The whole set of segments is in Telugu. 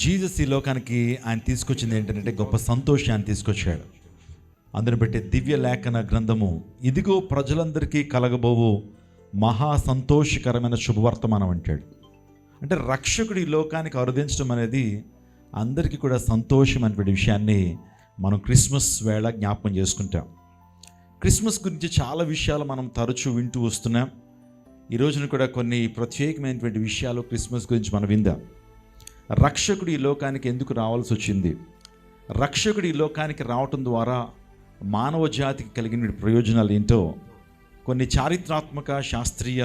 జీసస్ ఈ లోకానికి ఆయన తీసుకొచ్చింది ఏంటంటే గొప్ప సంతోషాన్ని తీసుకొచ్చాడు. అందుని బట్టి దివ్య లేఖన గ్రంథము, ఇదిగో ప్రజలందరికీ కలగబోవు మహా సంతోషకరమైన శుభవర్తమానం అంటాడు. అంటే రక్షకుడు ఈ లోకానికి అరుదించడం అనేది అందరికీ కూడా సంతోషమైనటువంటి విషయాన్ని మనం క్రిస్మస్ వేళ జ్ఞాపకం చేసుకుంటాం. క్రిస్మస్ గురించి చాలా విషయాలు మనం తరచూ వింటూ వస్తున్నాం. ఈ రోజున కూడా కొన్ని ప్రత్యేకమైనటువంటి విషయాలు క్రిస్మస్ గురించి మనం విందాం. రక్షకుడు ఈ లోకానికి ఎందుకు రావాల్సి వచ్చింది, రక్షకుడు ఈ లోకానికి రావటం ద్వారా మానవ జాతికి కలిగిన ప్రయోజనాలు ఏంటో కొన్ని చారిత్రాత్మక, శాస్త్రీయ,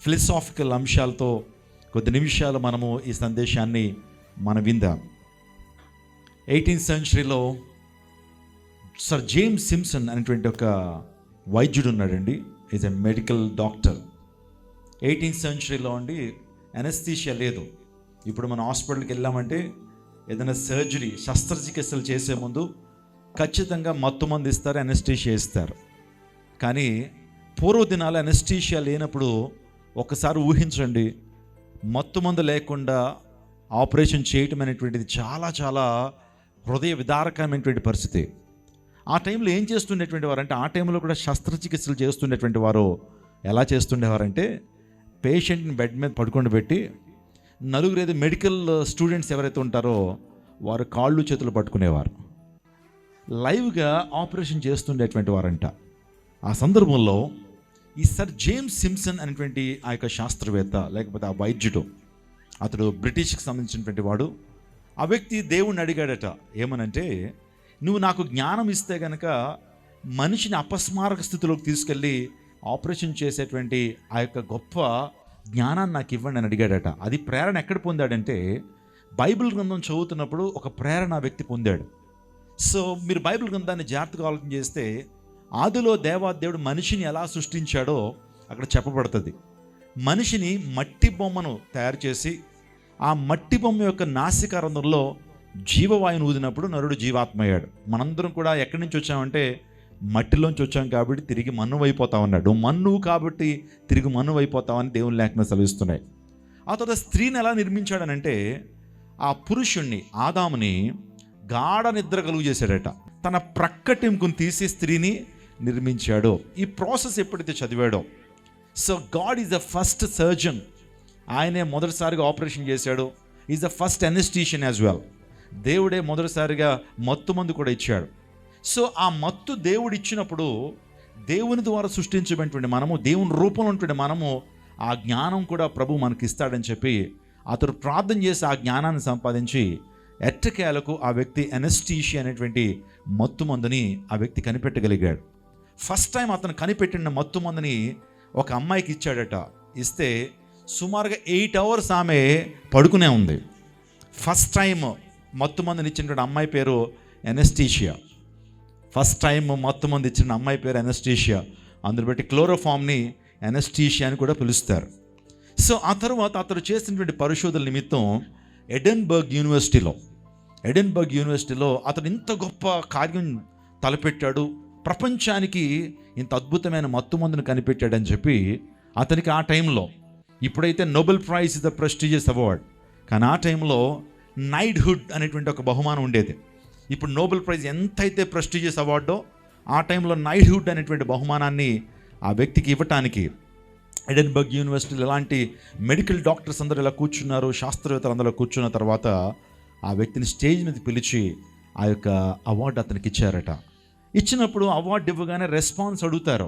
ఫిలసాఫికల్ అంశాలతో కొద్ది నిమిషాలు మనము ఈ సందేశాన్ని మనం విందాం. 18th సెంచరీలో సర్ జేమ్స్ సిమ్సన్ అనేటువంటి ఒక వైద్యుడు ఉన్నాడండి. Is a medical doctor. 18th సెంచరీలో అండి అనస్థీషియా లేదు. ఇప్పుడు మన హాస్పిటల్కి వెళ్ళామంటే ఏదైనా సర్జరీ, శస్త్రచికిత్సలు చేసే ముందు ఖచ్చితంగా మత్తుమందు ఇస్తారు, అనస్థీషియా ఇస్తారు. కానీ పూర్వ దినాలు అనస్థీషియా లేనప్పుడు ఒకసారి ఊహించండి, మత్తుమందు లేకుండా ఆపరేషన్ చేయటం అనేటువంటిది చాలా చాలా హృదయ విదారకమైనటువంటి పరిస్థితి. ఆ టైంలో ఏం చేస్తుండేటువంటి వారంటే, ఆ టైంలో కూడా శస్త్రచికిత్సలు చేస్తుండేటువంటి వారు ఎలా చేస్తుండేవారంటే, పేషెంట్ని బెడ్ మీద పడుకొని పెట్టి నలుగురు మెడికల్ స్టూడెంట్స్ ఎవరైతే ఉంటారో వారు కాళ్ళు చేతులు పట్టుకునేవారు. లైవ్గా ఆపరేషన్ చేస్తుండేటువంటి వారంట. ఆ సందర్భంలో ఈ సర్ జేమ్స్ సిమ్సన్ అనేటువంటి ఆ యొక్క శాస్త్రవేత్త, లేకపోతే ఆ వైద్యుడు, అతడు బ్రిటిష్కి సంబంధించినటువంటి వాడు. ఆ వ్యక్తి దేవుణ్ణి అడిగాడట, ఏమనంటే, నువ్వు నాకు జ్ఞానం ఇస్తే కనుక మనిషిని అపస్మారక స్థితిలోకి తీసుకెళ్ళి ఆపరేషన్ చేసేటువంటి ఆ యొక్క గొప్ప జ్ఞానాన్ని నాకు ఇవ్వండి అని అడిగాడట. అది ప్రేరణ ఎక్కడ పొందాడంటే, బైబిల్ గ్రంథం చదువుతున్నప్పుడు ఒక ప్రేరణ ఆ వ్యక్తి పొందాడు. సో మీరు బైబిల్ గ్రంథాన్ని జాగ్రత్తగా ఆలోచన చేస్తే, ఆదిలో దేవాదేవుడు మనిషిని ఎలా సృష్టించాడో అక్కడ చెప్పబడుతుంది. మనిషిని మట్టి బొమ్మను తయారు చేసి ఆ మట్టి బొమ్మ యొక్క నాసికారంధ్రంలో జీవవాయువును ఊదినప్పుడు నరుడు జీవాత్మయ్యాడు. మనందరం కూడా ఎక్కడి నుంచి వచ్చామంటే మట్టిలోంచి వచ్చాం కాబట్టి తిరిగి మన్ను అయిపోతాం అన్నాడు. మన్ను కాబట్టి తిరిగి మన్ను అయిపోతామని దేవుని లేఖనాలు సెలవిస్తున్నాయి. ఆ తర్వాత స్త్రీని ఎలా నిర్మించాడనంటే, ఆ పురుషుణ్ణి, ఆదాముని గాఢ నిద్ర కలుగు చేశాడట. తన ప్రక్కటెంకుని తీసి స్త్రీని నిర్మించాడు. ఈ ప్రాసెస్ ఎప్పుడైతే చదివాడో, so God is the first surgeon, ఆయనే మొదటిసారిగా ఆపరేషన్ చేశాడు. Is the first anaesthetist as well. దేవుడే మొదటిసారిగా మత్తు మందు కూడా ఇచ్చాడు. సో ఆ మత్తు దేవుడు ఇచ్చినప్పుడు, దేవుని ద్వారా సృష్టించబడినటువంటి మనము, దేవుని రూపంలో ఉన్నటువంటి మనము, ఆ జ్ఞానం కూడా ప్రభు మనకి ఇస్తాడని చెప్పి అతడు ప్రార్థన చేసి ఆ జ్ఞానాన్ని సంపాదించి ఎట్టకేలకు ఆ వ్యక్తి అనెస్థీషియా అనేటువంటి మత్తు మందుని ఆ వ్యక్తి కనిపెట్టగలిగాడు. ఫస్ట్ టైం అతను కనిపెట్టిన మత్తు మందుని ఒక అమ్మాయికి ఇచ్చాడట. ఇస్తే సుమారుగా 8 hours ఆమె పడుకునే ఉంది. ఫస్ట్ టైం మత్తు మందుని ఇచ్చినటువంటి అమ్మాయి పేరు అనెస్థీషియా. ఫస్ట్ టైం మత్తు మందు ఇచ్చిన అమ్మాయి పేరు అనెస్థీషియా. అందుని బట్టి క్లోరోఫామ్ని అనెస్థీషియా అని కూడా పిలుస్తారు. సో ఆ తర్వాత అతడు చేసినటువంటి పరిశోధన నిమిత్తం ఎడెన్బర్గ్ యూనివర్సిటీలో అతడు ఇంత గొప్ప కార్యం తలపెట్టాడు, ప్రపంచానికి ఇంత అద్భుతమైన మత్తు మందును కనిపెట్టాడని చెప్పి అతనికి ఆ టైంలో, ఇప్పుడైతే Nobel prize is the prestigious award, కానీ ఆ టైంలో నైట్హుడ్ అనేటువంటి ఒక బహుమానం ఉండేది. ఇప్పుడు నోబెల్ ప్రైజ్ ఎంతైతే ప్రెస్టీజియస్ అవార్డో, ఆ టైంలో నైట్హుడ్ అనేటువంటి బహుమానాన్ని ఆ వ్యక్తికి ఇవ్వటానికి ఎడెన్బర్గ్ యూనివర్సిటీలో ఇలాంటి మెడికల్ డాక్టర్స్ అందరూ ఇలా కూర్చున్నారు, శాస్త్రవేత్తలు అందరూ కూర్చున్న తర్వాత ఆ వ్యక్తిని స్టేజ్ మీద పిలిచి ఆ యొక్క అవార్డు అతనికి ఇచ్చారట. ఇచ్చినప్పుడు అవార్డు ఇవ్వగానే రెస్పాన్స్ అడుగుతారు.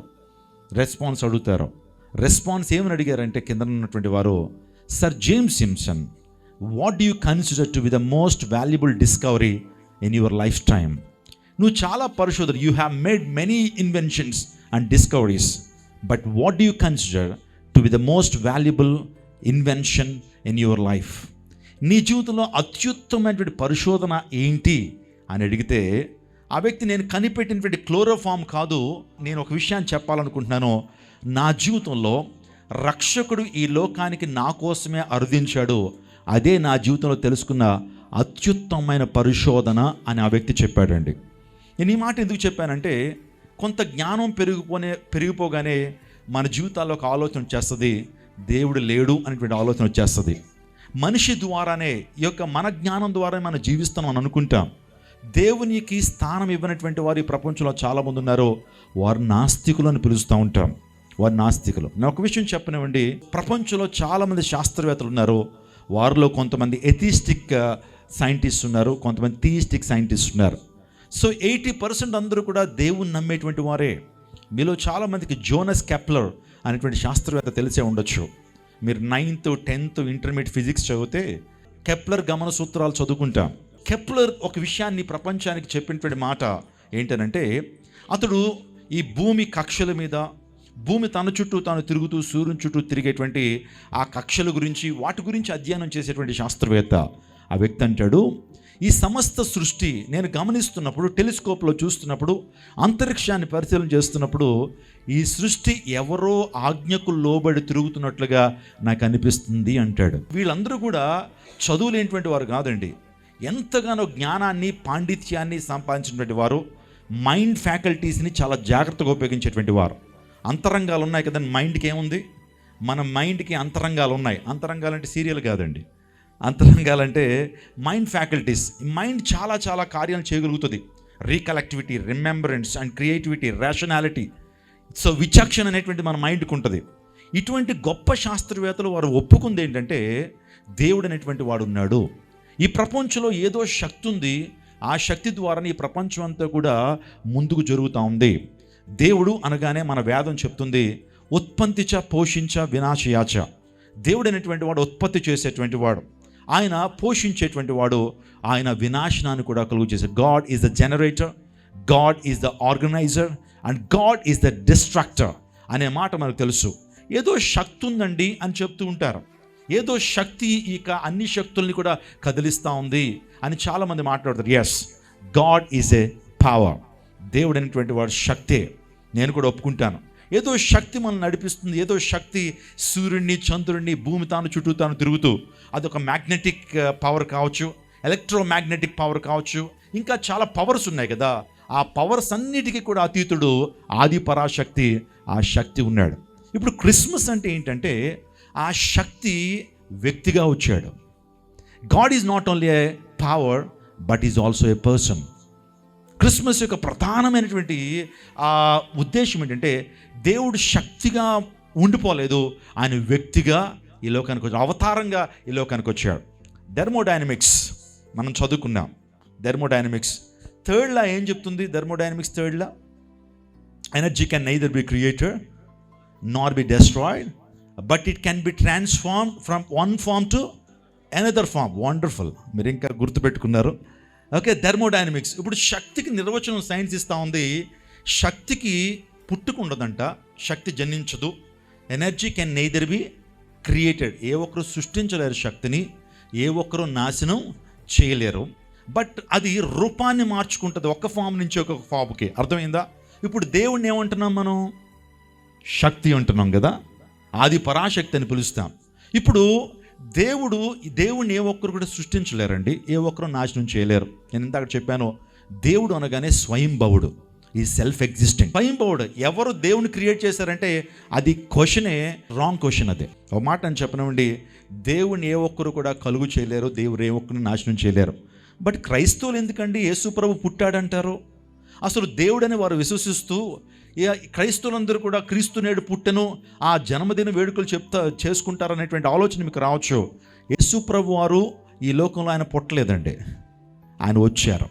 రెస్పాన్స్ ఏమని అడిగారంటే, కింద ఉన్నటువంటి వారు, sir James Simpson, what do you consider to be the most valuable discovery in your life time? నువ్వు చాలా పరిశోధన, you have made many inventions and discoveries, but what do you consider to be the most valuable invention in your life? నీ జీవితంలో అత్యుత్తమైనటువంటి పరిశోధన ఏంటి అని అడిగితే, ఆ వ్యక్తి, నేను కనిపెట్టినటువంటి క్లోరోఫామ్ కాదు, నేను ఒక విషయాన్ని చెప్పాలనుకుంటున్నాను. నా జీవితంలో రక్షకుడు ఈ లోకానికి నా కోసమే అరుదించాడు, అదే నా జీవితంలో తెలుసుకున్న అత్యుత్తమైన పరిశోధన అని ఆ వ్యక్తి చెప్పాడండి. నేను ఈ మాట ఎందుకు చెప్పానంటే, కొంత జ్ఞానం పెరిగిపోగానే మన జీవితాల్లో ఒక ఆలోచన వచ్చేస్తుంది, దేవుడు లేడు అనేటువంటి ఆలోచన వచ్చేస్తుంది. మనిషి ద్వారానే, ఈ యొక్క మన జ్ఞానం ద్వారా మనం జీవిస్తాం అని అనుకుంటాం. దేవునికి స్థానం ఇవ్వనటువంటి వారు ఈ ప్రపంచంలో చాలామంది ఉన్నారు. వారు నాస్తికులు అని పిలుస్తూ ఉంటాం. వారు నాస్తికులు. నేను ఒక విషయం చెప్పనివ్వండి, ప్రపంచంలో చాలామంది శాస్త్రవేత్తలు ఉన్నారు. వారిలో కొంతమంది ఎథిస్టిక్ సైంటిస్ట్ ఉన్నారు, కొంతమంది థియిస్టిక్ సైంటిస్ట్ ఉన్నారు. సో 80% అందరూ కూడా దేవుని నమ్మేటువంటి వారే. మీలో చాలామందికి జోనస్ కెప్లర్ అనేటువంటి శాస్త్రవేత్త తెలిసే ఉండొచ్చు. మీరు 9th 10th ఇంటర్మీడియట్ ఫిజిక్స్ చదివితే కెప్లర్ గమన సూత్రాలు చదువుకుంటాం. కెప్లర్ ఒక విషయాన్ని ప్రపంచానికి చెప్పినటువంటి మాట ఏంటనంటే, అతడు ఈ భూమి కక్షల మీద, భూమి తన చుట్టూ తాను తిరుగుతూ సూర్యుని చుట్టూ తిరిగేటువంటి ఆ కక్షల గురించి, వాటి గురించి అధ్యయనం చేసేటువంటి శాస్త్రవేత్త. ఆ వ్యక్తి అంటాడు, ఈ సమస్త సృష్టి నేను గమనిస్తున్నప్పుడు, టెలిస్కోప్లో చూస్తున్నప్పుడు, అంతరిక్షాన్ని పరిశీలన చేస్తున్నప్పుడు, ఈ సృష్టి ఎవరో ఆజ్ఞకు లోబడి తిరుగుతున్నట్లుగా నాకు అనిపిస్తుంది అంటాడు. వీళ్ళందరూ కూడా చదువులేనటువంటి వారు కాదండి. ఎంతగానో జ్ఞానాన్ని, పాండిత్యాన్ని సంపాదించినటువంటి వారు, మైండ్ ఫ్యాకల్టీస్ని చాలా జాగ్రత్తగా ఉపయోగించేటువంటి వారు. అంతరంగాలు ఉన్నాయి కదండి. మైండ్కి ఏముంది? మన మైండ్కి అంతరంగాలు ఉన్నాయి. అంతరంగాలు అంటే సీరియల్ కాదండి. అంతరంగాలంటే మైండ్ ఫ్యాకల్టీస్. మైండ్ చాలా చాలా కార్యాలు చేయగలుగుతుంది. Recollectivity, remembrance and creativity, rationality. So విచక్షణ అనేటువంటి మన మైండ్కి ఉంటుంది. ఇటువంటి గొప్ప శాస్త్రవేత్తలు వారు ఒప్పుకుంది ఏంటంటే, దేవుడు అనేటువంటి వాడు ఉన్నాడు. ఈ ప్రపంచంలో ఏదో శక్తి ఉంది. ఆ శక్తి ద్వారా ఈ ప్రపంచం అంతా కూడా ముందుకు జరుగుతూ ఉంది. దేవుడు అనగానే మన వేదం చెప్తుంది, ఉత్పత్తిచ పోషించ వినాశయాచ. దేవుడు అనేటువంటి వాడు ఉత్పత్తి చేసేటువంటి వాడు, ఆయన పోషించేటువంటి వాడు, ఆయన వినాశనాన్ని కూడా కలుగు చేశాడు. God is the generator, God is the organizer and God is the destructor అనే మాట మనకు తెలుసు. ఏదో శక్తి ఉందండి అని చెప్తూ ఉంటారు. ఏదో శక్తి ఇక అన్ని శక్తుల్ని కూడా కదిలిస్తూ ఉంది అని చాలామంది మాట్లాడతారు. Yes, God is a power. దేవుడు అనేటువంటి వాడు శక్తే. నేను కూడా ఒప్పుకుంటాను. ఏదో శక్తి మనల్ని నడిపిస్తుంది. ఏదో శక్తి సూర్యుడిని, చంద్రుడిని, భూమి తాను చుట్టూ తాను తిరుగుతూ, అదొక మ్యాగ్నెటిక్ పవర్ కావచ్చు, ఎలక్ట్రోమాగ్నెటిక్ పవర్ కావచ్చు, ఇంకా చాలా పవర్స్ ఉన్నాయి కదా. ఆ పవర్స్ అన్నిటికీ కూడా అతీతుడు, ఆది పరాశక్తి, ఆ శక్తి ఉన్నాడు. ఇప్పుడు క్రిస్మస్ అంటే ఏంటంటే, ఆ శక్తి వ్యక్తిగా వచ్చాడు. God is not only A power but is also a person. Christmas యొక్క ప్రధానమైనటువంటి ఉద్దేశం ఏంటంటే, దేవుడు శక్తిగా ఉండిపోలేదు, ఆయన వ్యక్తిగా ఈ లోకానికి వచ్చాడు, అవతారంగా ఈ లోకానికి వచ్చాడు. థెర్మోడైనమిక్స్ మనం చదువుకున్నాం. థెర్మోడైనమిక్స్ థర్డ్ లా ఏం చెప్తుంది? Thermodynamics third law, energy can neither be created nor be destroyed but it can be transformed from one form to another form. Wonderful, మీరు ఇంకా గుర్తుపెట్టుకున్నారు. Okay, thermodynamics. ఇప్పుడు శక్తికి నిర్వచనం సైన్స్ ఇస్తూ ఉంది. శక్తికి పుట్టుక ఉండదంట, శక్తి జన్మించదు. Energy can neither be created. ఏ ఒక్కరు సృష్టించలేరు శక్తిని, ఏ ఒక్కరు నాశనం చేయలేరు. బట్ అది రూపాన్ని మార్చుకుంటుంది, ఒక ఫామ్ నుంచి ఒక ఫామ్కి. అర్థమైందా? ఇప్పుడు దేవుణ్ణి ఏమంటున్నాం మనం? శక్తి అంటున్నాం కదా, ఆది పరాశక్తి అని పిలుస్తాం. ఇప్పుడు దేవుడిని ఏ ఒక్కరు కూడా సృష్టించలేరండి, ఏ ఒక్కరు నాశనం చేయలేరు. నేను ఇందాక చెప్పాను, దేవుడు అనగానే స్వయంభవుడు, ఈ సెల్ఫ్ ఎగ్జిస్టెంట్ స్వయంభవుడు. ఎవరు దేవుని క్రియేట్ చేశారంటే అది క్వశ్చనే, రాంగ్ క్వశ్చన్. అదే ఒక మాట అని చెప్పనివ్వండి, దేవుని ఏ ఒక్కరు కూడా కలుగు చేయలేరు, దేవుడు ఏ ఒక్కరిని నాశనం చేయలేరు. బట్ క్రైస్తవులు ఎందుకండి యేసు ప్రభు పుట్టాడంటారు? అసలు దేవుడని వారు విశ్వసిస్తూ క్రైస్తవులందరూ కూడా క్రీస్తు నేడు పుట్టెను, ఆ జన్మదిన వేడుకలు చేసుకుంటారనేటువంటి ఆలోచన మీకు రావచ్చు. యేసు ప్రభు వారు ఈ లోకంలో ఆయన పుట్టలేదండి, ఆయన వచ్చారు.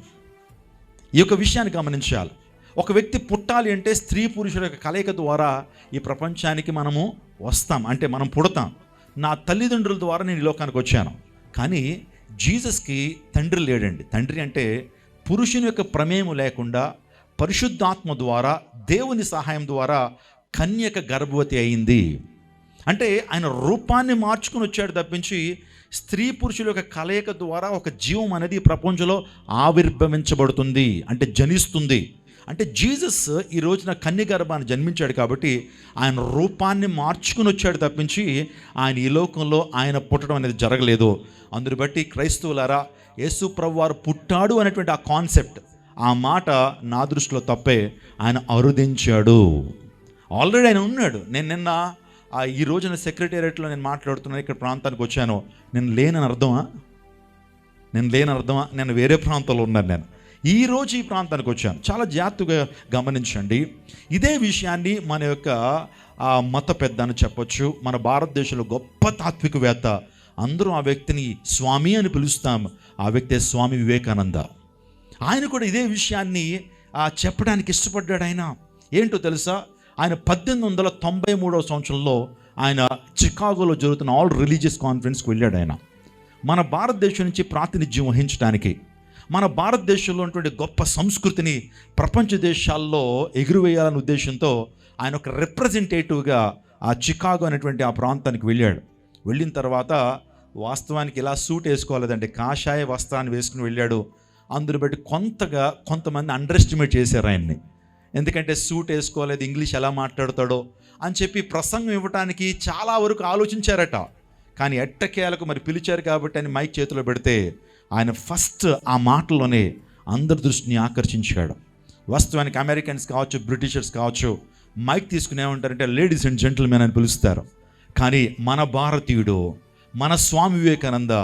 ఈ యొక్క విషయాన్ని గమనించాలి. ఒక వ్యక్తి పుట్టాలి అంటే స్త్రీ పురుషుల యొక్క కలయిక ద్వారా ఈ ప్రపంచానికి మనము వస్తాం, అంటే మనం పుడతాం. నా తల్లిదండ్రుల ద్వారా నేను ఈ లోకానికి వచ్చాను. కానీ జీసస్కి తండ్రి లేడండి. తండ్రి అంటే పురుషుని యొక్క ప్రమేయం లేకుండా పరిశుద్ధాత్మ ద్వారా, దేవుని సహాయం ద్వారా కన్యక గర్భవతి అయింది. అంటే ఆయన రూపాన్ని మార్చుకుని వచ్చాడు తప్పించి, స్త్రీ పురుషుల యొక్క కలయిక ద్వారా ఒక జీవం అనేది ప్రపంచంలో ఆవిర్భవించబడుతుంది, అంటే జనిస్తుంది. అంటే జీసస్ ఈ రోజున కన్య గర్భాన్ని జన్మించాడు కాబట్టి ఆయన రూపాన్ని మార్చుకుని వచ్చాడు తప్పించి, ఆయన ఈ లోకంలో ఆయన పుట్టడం అనేది జరగలేదు. అందుని బట్టి క్రైస్తవులారా, యేసు ప్రభు వారు పుట్టాడు అనేటువంటి ఆ కాన్సెప్ట్, ఆ మాట నా దృష్టిలో తప్పే. ఆయన అరుదించాడు. ఆల్రెడీ ఆయన ఉన్నాడు. నేను నిన్న ఈ రోజున సెక్రటేరియట్లో నేను మాట్లాడుతున్నాను, ఇక్కడ ప్రాంతానికి వచ్చాను, నేను లేనని అర్థమా? నేను వేరే ప్రాంతంలో ఉన్నాను. నేను ఈరోజు ఈ ప్రాంతానికి వచ్చాను. చాలా జాగ్రత్తగా గమనించండి. ఇదే విషయాన్ని మన యొక్క మత పెద్ద అని చెప్పొచ్చు, మన భారతదేశంలో గొప్ప తాత్వికవేత్త, అందరూ ఆ వ్యక్తిని స్వామి అని పిలుస్తాం, ఆ వ్యక్తే స్వామి వివేకానంద. ఆయన కూడా ఇదే విషయాన్ని చెప్పడానికి ఇష్టపడ్డాడు. ఆయన ఏంటో తెలుసా? ఆయన 1893 సంవత్సరంలో ఆయన చికాగోలో జరుగుతున్న ఆల్ రిలీజియస్ కాన్ఫరెన్స్కి వెళ్ళాడు. ఆయన మన భారతదేశం నుంచి ప్రాతినిధ్యం వహించడానికి, మన భారతదేశంలో ఉన్నటువంటి గొప్ప సంస్కృతిని ప్రపంచ దేశాల్లో ఎగురువేయాలనే ఉద్దేశంతో ఆయన ఒక రిప్రజెంటేటివ్గా ఆ చికాగో అనేటువంటి ఆ ప్రాంతానికి వెళ్ళాడు. వెళ్ళిన తర్వాత వాస్తవానికి ఇలా సూట్ వేసుకోలేదండి, కాషాయ వస్త్రాన్ని వేసుకుని వెళ్ళాడు. అందుని బట్టి కొంతమంది అండర్ ఎస్టిమేట్ చేశారు ఆయన్ని. ఎందుకంటే సూట్ వేసుకోలేదు, ఇంగ్లీష్ ఎలా మాట్లాడతాడో అని చెప్పి ప్రసంగం ఇవ్వడానికి చాలా వరకు ఆలోచించారట. కానీ ఎట్టకేలకు మరి పిలిచారు కాబట్టి ఆయన మైక్ చేతిలో పెడితే ఆయన ఫస్ట్ ఆ మాటల్లోనే అందరి దృష్టిని ఆకర్షించాడు. వాస్తవానికి అమెరికన్స్ కావచ్చు, బ్రిటిషర్స్ కావచ్చు, మైక్ తీసుకుని ఏమంటారంటే లేడీస్ అండ్ జెంటిల్మెన్ అని పిలుస్తారు. కానీ మన భారతీయుడు, మన స్వామి వివేకానంద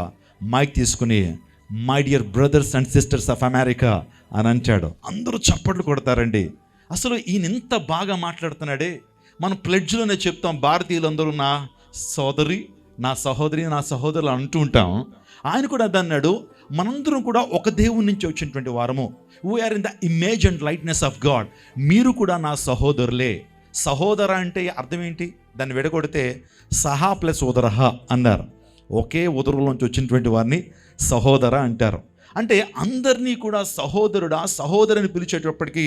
మైక్ తీసుకుని my dear brothers and sisters of America అని అంటాడు. అందరూ చప్పట్లు కొడతారండి. అసలు ఈయన ఇంత బాగా మాట్లాడుతున్నాడే. మనం ప్లెడ్జ్లోనే చెప్తాం, భారతీయులందరూ నా సోదరి, నా సహోదరి, నా సహోదరులు అంటూ ఉంటాం. ఆయన కూడా అదన్నాడు, మనందరం కూడా ఒక దేవుని నుంచి వచ్చినటువంటి వారము, we are in the image and lightness of God. మీరు కూడా నా సహోదరులే. సహోదర అంటే అర్థం ఏంటి? దాన్ని విడగొడితే సహా ప్లస్ ఉదరహ అన్నారు. ఒకే ఉదరులోంచి వచ్చినటువంటి వారిని సహోదర అంటారు. అంటే అందరినీ కూడా సహోదరుడా, సహోదరుని పిలిచేటప్పటికీ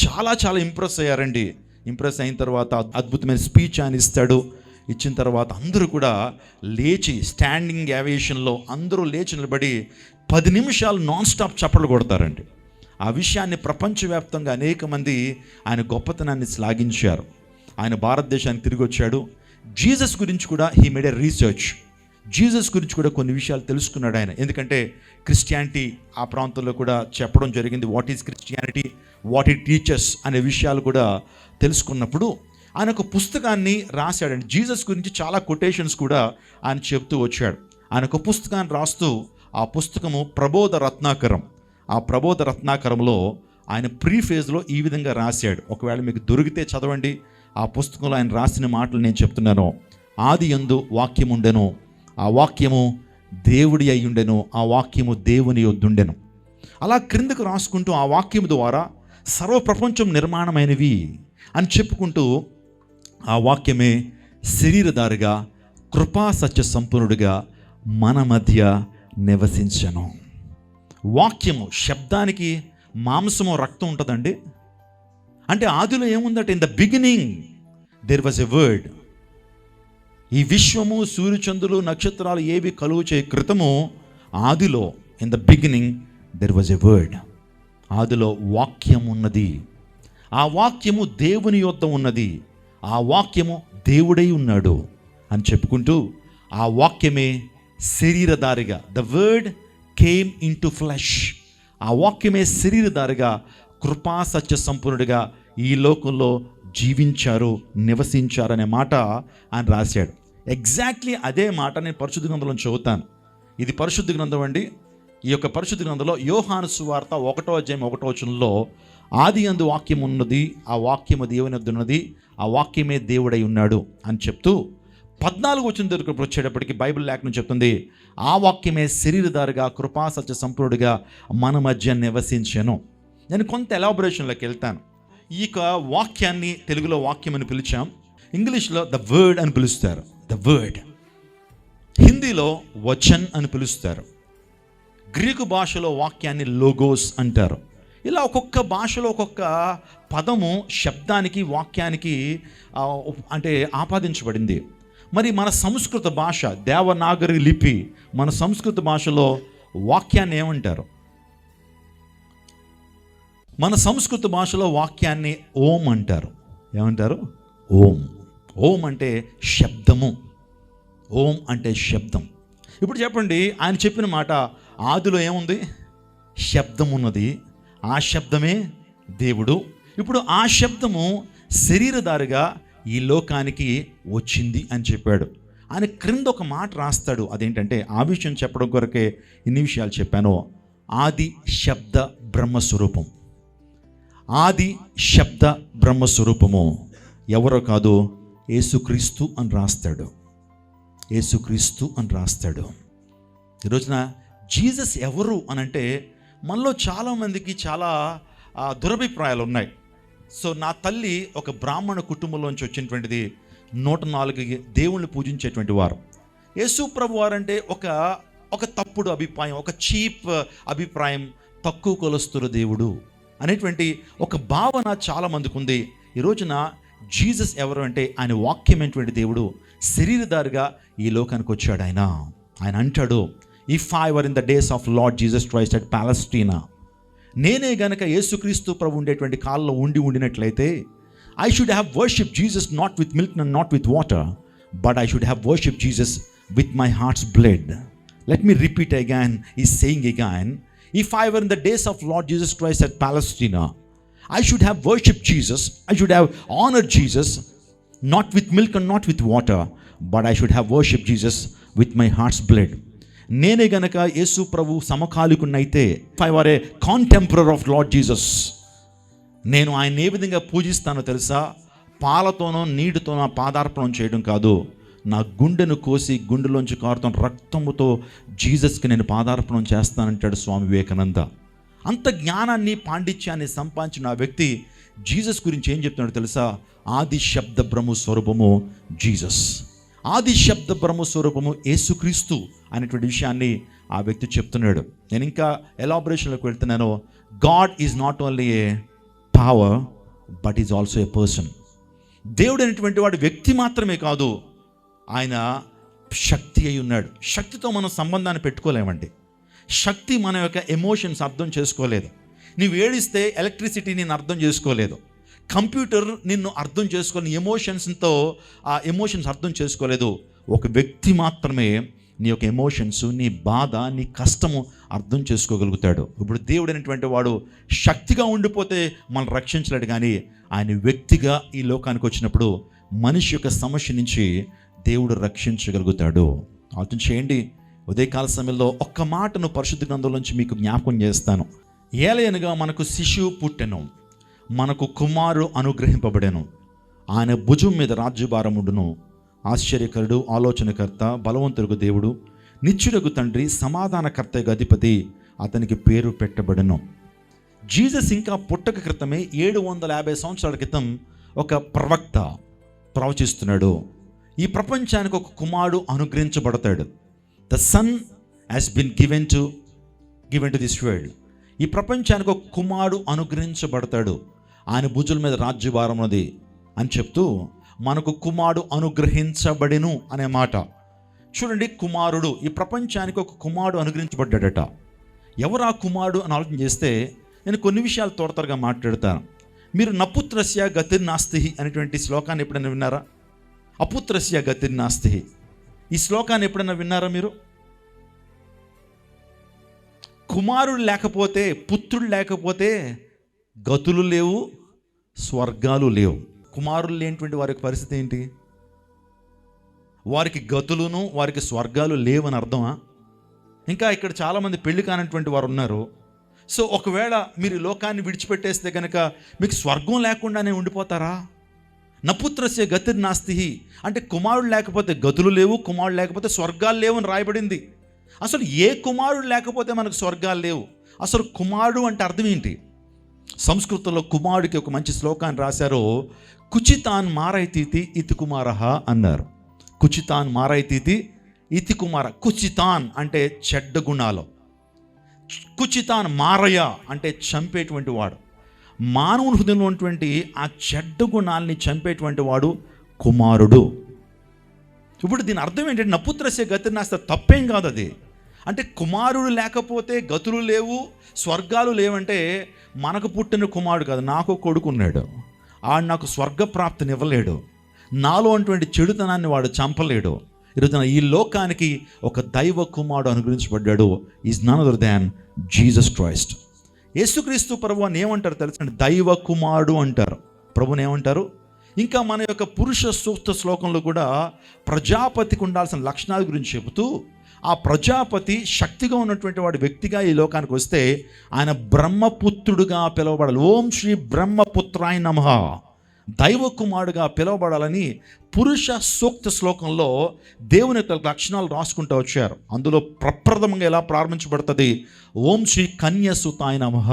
చాలా చాలా ఇంప్రెస్ అయ్యారండి. ఇంప్రెస్ అయిన తర్వాత అద్భుతమైన స్పీచ్ ఆయన ఇస్తాడు. ఇచ్చిన తర్వాత అందరూ కూడా లేచి స్టాండింగ్ యావియేషన్లో అందరూ లేచి నిలబడి 10 నిమిషాలు నాన్ స్టాప్ చప్పట్లు కొడతారండి. ఆ విషయాన్ని ప్రపంచవ్యాప్తంగా అనేక మంది ఆయన గొప్పతనాన్ని శ్లాఘించారు. ఆయన భారతదేశానికి తిరిగి వచ్చాడు. జీసస్ గురించి కూడా he made A research. Jesus గురించి కూడా కొన్ని విషయాలు తెలుసుకున్నాడు ఆయన. ఎందుకంటే క్రిస్టియానిటీ ఆ ప్రాంతంలో కూడా చెప్పడం జరిగింది. What is Christianity, what it teachers అనే విషయాలు కూడా తెలుసుకున్నప్పుడు ఆయన ఒక పుస్తకాన్ని రాశాడండి. జీసస్ గురించి చాలా కొటేషన్స్ కూడా ఆయన చెప్తూ వచ్చాడు. ఆయన ఒక పుస్తకాన్ని రాస్తూ, ఆ పుస్తకము ప్రబోధ రత్నాకరం. ఆ ప్రబోధ రత్నాకరంలో ఆయన ప్రీఫేజ్లో ఈ విధంగా రాశాడు. ఒకవేళ మీకు దొరికితే చదవండి. ఆ పుస్తకంలో ఆయన రాసిన మాటలు నేను చెప్తున్నాను. ఆది యందు వాక్యం ఉండెను, ఆ వాక్యము దేవుడి అయి ఉండెను, ఆ వాక్యము దేవుని యొద్దుండెను. అలా క్రిందకు రాసుకుంటూ ఆ వాక్యము ద్వారా సర్వ ప్రపంచం నిర్మాణమైనవి అని చెప్పుకుంటూ ఆ వాక్యమే శరీరధారిగా కృపా సత్య సంపన్నుడిగా మన మధ్య నివసించను. వాక్యము శబ్దానికి మాంసము రక్తం ఉంటుందండి. అంటే ఆదిలో ఏముందంటే in the beginning there was a word. ఈ విశ్వము, సూర్యచంద్రులు, నక్షత్రాలు ఏవి కలుగు చేయ క్రితము ఆదిలో in the beginning there was a word. ఆదిలో వాక్యం ఉన్నది, ఆ వాక్యము దేవుని యొద్ద ఉన్నది, ఆ వాక్యము దేవుడై ఉన్నాడు అని చెప్పుకుంటూ ఆ వాక్యమే శరీరధారిగా, the word came in to flesh, ఆ వాక్యమే శరీరధారిగా కృపా సత్య సంపూర్ణుడిగా ఈ లోకంలో జీవించారు, నివసించారు అనే మాట ఆయన రాశాడు. ఎగ్జాక్ట్లీ అదే మాట నేను పరిశుద్ధ గ్రంథంలో చదువుతాను. ఇది పరిశుద్ధ గ్రంథం అండి. ఈ యొక్క పరిశుద్ధ గ్రంథంలో యోహాను సువార్త 1వ అధ్యాయం 1వ వచనంలో ఆది యందు వాక్యం ఉన్నది, ఆ వాక్యము దేవుని యొద్ద ఉన్నది, ఆ వాక్యమే దేవుడై ఉన్నాడు అని చెప్తూ 14వ వచనం దగ్గరకు వచ్చేటప్పటికి బైబిల్ లేఖనం చెప్తుంది, ఆ వాక్యమే శరీరధారిగా కృపా సత్య సంపూర్ణుడిగా మన మధ్య నివసించెను. నేను కొంత ఎలాబొరేషన్లోకి వెళ్తాను. ఈ యొక్క వాక్యాన్ని తెలుగులో వాక్యం అని పిలిచాం, ఇంగ్లీష్లో ద వర్డ్ అని పిలుస్తారు, ద వర్డ్. హిందీలో వచన్ అని పిలుస్తారు, గ్రీకు భాషలో వాక్యాన్ని లోగోస్ అంటారు. ఇలా ఒక్కొక్క భాషలో ఒక్కొక్క పదము శబ్దానికి, వాక్యానికి అంటే ఆపాదించబడింది. మరి మన సంస్కృత భాష దేవనాగరి లిపి, మన సంస్కృత భాషలో వాక్యాన్ని ఏమంటారు? మన సంస్కృత భాషలో వాక్యాన్ని ఓం అంటారు. ఏమంటారు? ఓం. ఓం అంటే శబ్దము, ఓం అంటే శబ్దం. ఇప్పుడు చెప్పండి, ఆయన చెప్పిన మాట ఆదిలో ఏముంది? శబ్దం ఉన్నది, ఆ శబ్దమే దేవుడు. ఇప్పుడు ఆ శబ్దము శరీరధారిగా ఈ లోకానికి వచ్చింది అని చెప్పాడు. ఆయన క్రింద ఒక మాట రాస్తాడు. అదేంటంటే, ఆ విషయం చెప్పడం కొరకే ఇన్ని విషయాలు చెప్పాను. ఆది శబ్ద బ్రహ్మస్వరూపం. ఆది శబ్ద బ్రహ్మస్వరూపము ఎవరో కాదు, యేసుక్రీస్తు అని రాస్తాడు. యేసుక్రీస్తు అని రాస్తాడు. ఈరోజున జీసస్ ఎవరు అనంటే, మనలో చాలామందికి చాలా దురభిప్రాయాలు ఉన్నాయి. సో నా తల్లి ఒక బ్రాహ్మణ కుటుంబంలోంచి వచ్చినటువంటిది, 104 దేవుణ్ణి పూజించేటువంటి వారు. యేసు ప్రభు వారంటే ఒక తప్పుడు అభిప్రాయం, ఒక చీప్ అభిప్రాయం, తక్కువ కొలుస్తున్న దేవుడు అనేటువంటి ఒక భావన చాలామందికి ఉంది. ఈ రోజున జీసస్ ఎవరు అంటే, ఆయన వాక్యమైనటువంటి దేవుడు శరీరధారిగా ఈ లోకానికి వచ్చాడు. ఆయన అంటాడు, if I were in the days of Lord Jesus Christ at Palestina, నేనే గనక యేసుక్రీస్తు ప్రభు ఉండేటువంటి కాలంలో ఉండినట్లయితే, I should have worship Jesus not with milk and not with water, but I should have worship Jesus with my heart's blood. Let me repeat again, is saying again, if I were in the days of Lord Jesus Christ at Palestina, I should have worshipped Jesus, I should have honored Jesus, not with milk and not with water, but I should have worshipped Jesus with my heart's blood. నేనే గనక యేసు ప్రభు సమకాలికున్నైతే, if I were a contemporary of Lord Jesus, నేను ఆయన ఏ విధంగా పూజిస్తానో తెలుసా? పాలతోనో నీటితోనో పాదార్పణం చేయడం కాదు, నా గుండెను కోసి గుండెలోంచి కారుతున్న రక్తముతో జీసస్కి నేను పాదార్పణం చేస్తానంటాడు స్వామి వివేకానంద. అంత జ్ఞానాన్ని పాండిత్యాన్ని సంపాదించిన ఆ వ్యక్తి జీసస్ గురించి ఏం చెప్తున్నాడు తెలుసా? ఆది శబ్ద బ్రహ్మ స్వరూపము జీసస్, ఆది శబ్ద బ్రహ్మ స్వరూపము యేసుక్రీస్తు అనేటువంటి విషయాన్ని ఆ వ్యక్తి చెప్తున్నాడు. నేను ఇంకా ఎలాబరేషన్లోకి వెళ్తున్నాను. God is not only A power, but is also a person. దేవుడు అనేటువంటి వాడు వ్యక్తి మాత్రమే కాదు, ఆయన శక్తి అయి ఉన్నాడు. శక్తితో మనం సంబంధాన్ని పెట్టుకోలేమండి. శక్తి మన యొక్క ఎమోషన్స్ అర్థం చేసుకోలేదు. నువ్వు ఏడిస్తే ఎలక్ట్రిసిటీ నేను అర్థం చేసుకోలేదు. కంప్యూటర్ నిన్ను అర్థం చేసుకొని ఎమోషన్స్తో ఆ ఎమోషన్స్ అర్థం చేసుకోలేదు. ఒక వ్యక్తి మాత్రమే నీ యొక్క ఎమోషన్స్, నీ బాధ, నీ కష్టము అర్థం చేసుకోగలుగుతాడు. ఇప్పుడు దేవుడు అనేటువంటి వాడు శక్తిగా ఉండిపోతే మనం రక్షించలేడు, కానీ ఆయన వ్యక్తిగా ఈ లోకానికి వచ్చినప్పుడు మనిషి యొక్క సమస్య నుంచి దేవుడు రక్షించగలుగుతాడు. ఆలోచన చేయండి. ఉదయకాల సమయంలో ఒక్క మాటను పరిశుద్ధ గ్రంథంలోంచి మీకు జ్ఞాపకం చేస్తాను. ఏలయనగా మనకు శిశువు పుట్టెను, మనకు కుమారుడు అనుగ్రహింపబడెను, ఆయన భుజం మీద రాజ్యభారం ఉండును. ఆశ్చర్యకరుడు, ఆలోచనకర్త, బలవంతుడు దేవుడు, నిత్యుడగు తండ్రి, సమాధానకర్త అధిపతి, అతనికి పేరు పెట్టబడెను. జీసస్ ఇంకా పుట్టక క్రితమే 750 సంవత్సరాల క్రితం ఒక ప్రవక్త ప్రవచిస్తున్నాడు. ఈ ప్రపంచానికి ఒక కుమారుడు అనుగ్రహించబడతాడు. The son has been given to this world. ఈ ప్రపంచానికి ఒక కుమారుడు అనుగ్రహించబడతాడు, ఆయన భుజుల మీద రాజ్యభారం ఉన్నది అని చెప్తూ మనకు కుమారుడు అనుగ్రహించబడెను అనే మాట చూడండి. కుమారుడు, ఈ ప్రపంచానికి ఒక కుమారుడు అనుగ్రహించబడ్డాడట. ఎవరు ఆ కుమారుడు అని ఆలోచన చేస్తే, నేను కొన్ని విషయాలు తోడతరగా మాట్లాడతాను. మీరు నపుత్రస్య గతిర్నాస్తి అనేటువంటి శ్లోకాన్ని ఎప్పుడైనా విన్నారా? అపుత్రస్య గతిర్నాస్తి, ఈ శ్లోకాన్ని ఎప్పుడైనా విన్నారా మీరు? కుమారుడు లేకపోతే, పుత్రుడు లేకపోతే గతులు లేవు, స్వర్గాలు లేవు. కుమారులు లేనిటువంటి వారికి పరిస్థితి ఏంటి? వారికి గతులును వారికి స్వర్గాలు లేవని అర్థమా? ఇంకా ఇక్కడ చాలామంది పెళ్లి కానటువంటి వారు ఉన్నారు. సో ఒకవేళ మీరు లోకాన్ని విడిచిపెట్టేస్తే కనుక మీకు స్వర్గం లేకుండానే ఉండిపోతారా? నపుత్రస్య గతిర్నాస్తి అంటే కుమారుడు లేకపోతే గతులు లేవు, కుమారుడు లేకపోతే స్వర్గాలు లేవు అని రాయబడింది. అసలు ఏ కుమారుడు లేకపోతే మనకు స్వర్గాలు లేవు? అసలు కుమారుడు అంటే అర్థం ఏంటి? సంస్కృతంలో కుమారుడికి ఒక మంచి శ్లోకాన్ని రాశారు. కుచితాన్ మారైతీతి ఇతి కుమారః అన్నారు. కుచితాన్ మారైతీతి ఇతి కుమార. కుచితాన్ అంటే చెడ్డ గుణాలు, కుచితాన్ మారయ అంటే చంపేటువంటి వాడు. మానవుని హృదయంలో ఉన్నటువంటి ఆ చెడ్డ గుణాలని చంపేటువంటి వాడు కుమారుడు. ఇప్పుడు దీని అర్థం ఏంటంటే, నపుత్రస్య గతిర్నాస్తి తప్పేం కాదు అది. అంటే కుమారుడు లేకపోతే గతులు లేవు, స్వర్గాలు లేవంటే మనకు పుట్టిన కుమారుడు కాదు, నాకు కొడుకు ఉన్నాడు, ఆడు నాకు స్వర్గ ప్రాప్తిని ఇవ్వలేడు, నాలో అటువంటి చెడుతనాన్ని వాడు చంపలేడు. ఈరోజున ఈ లోకానికి ఒక దైవ కుమారుడు అనుగ్రహించబడ్డాడు. Is none other than Jesus Christ. యేసుక్రీస్తు ప్రభువుని ఏమంటారు తెలుసండి? దైవ కుమారుడు అంటారు. ప్రభుని ఏమంటారు? ఇంకా మన యొక్క పురుష సూక్త శ్లోకంలో కూడా ప్రజాపతికి ఉండాల్సిన లక్షణాల గురించి చెబుతూ, ఆ ప్రజాపతి శక్తిగా ఉన్నటువంటి వాడి వ్యక్తిగా ఈ లోకానికి వస్తే ఆయన బ్రహ్మపుత్రుడుగా పిలువబడాలి. ఓం శ్రీ బ్రహ్మపుత్రాయ నమః, దైవ కుమారుడుగా పిలువబడాలని పురుష సూక్త శ్లోకంలో దేవుని యొక్క లక్షణాలు రాసుకుంటూ వచ్చారు. అందులో ప్రప్రథమంగా ఎలా ప్రారంభించబడుతుంది? ఓం శ్రీ కన్యసుతాయ నమః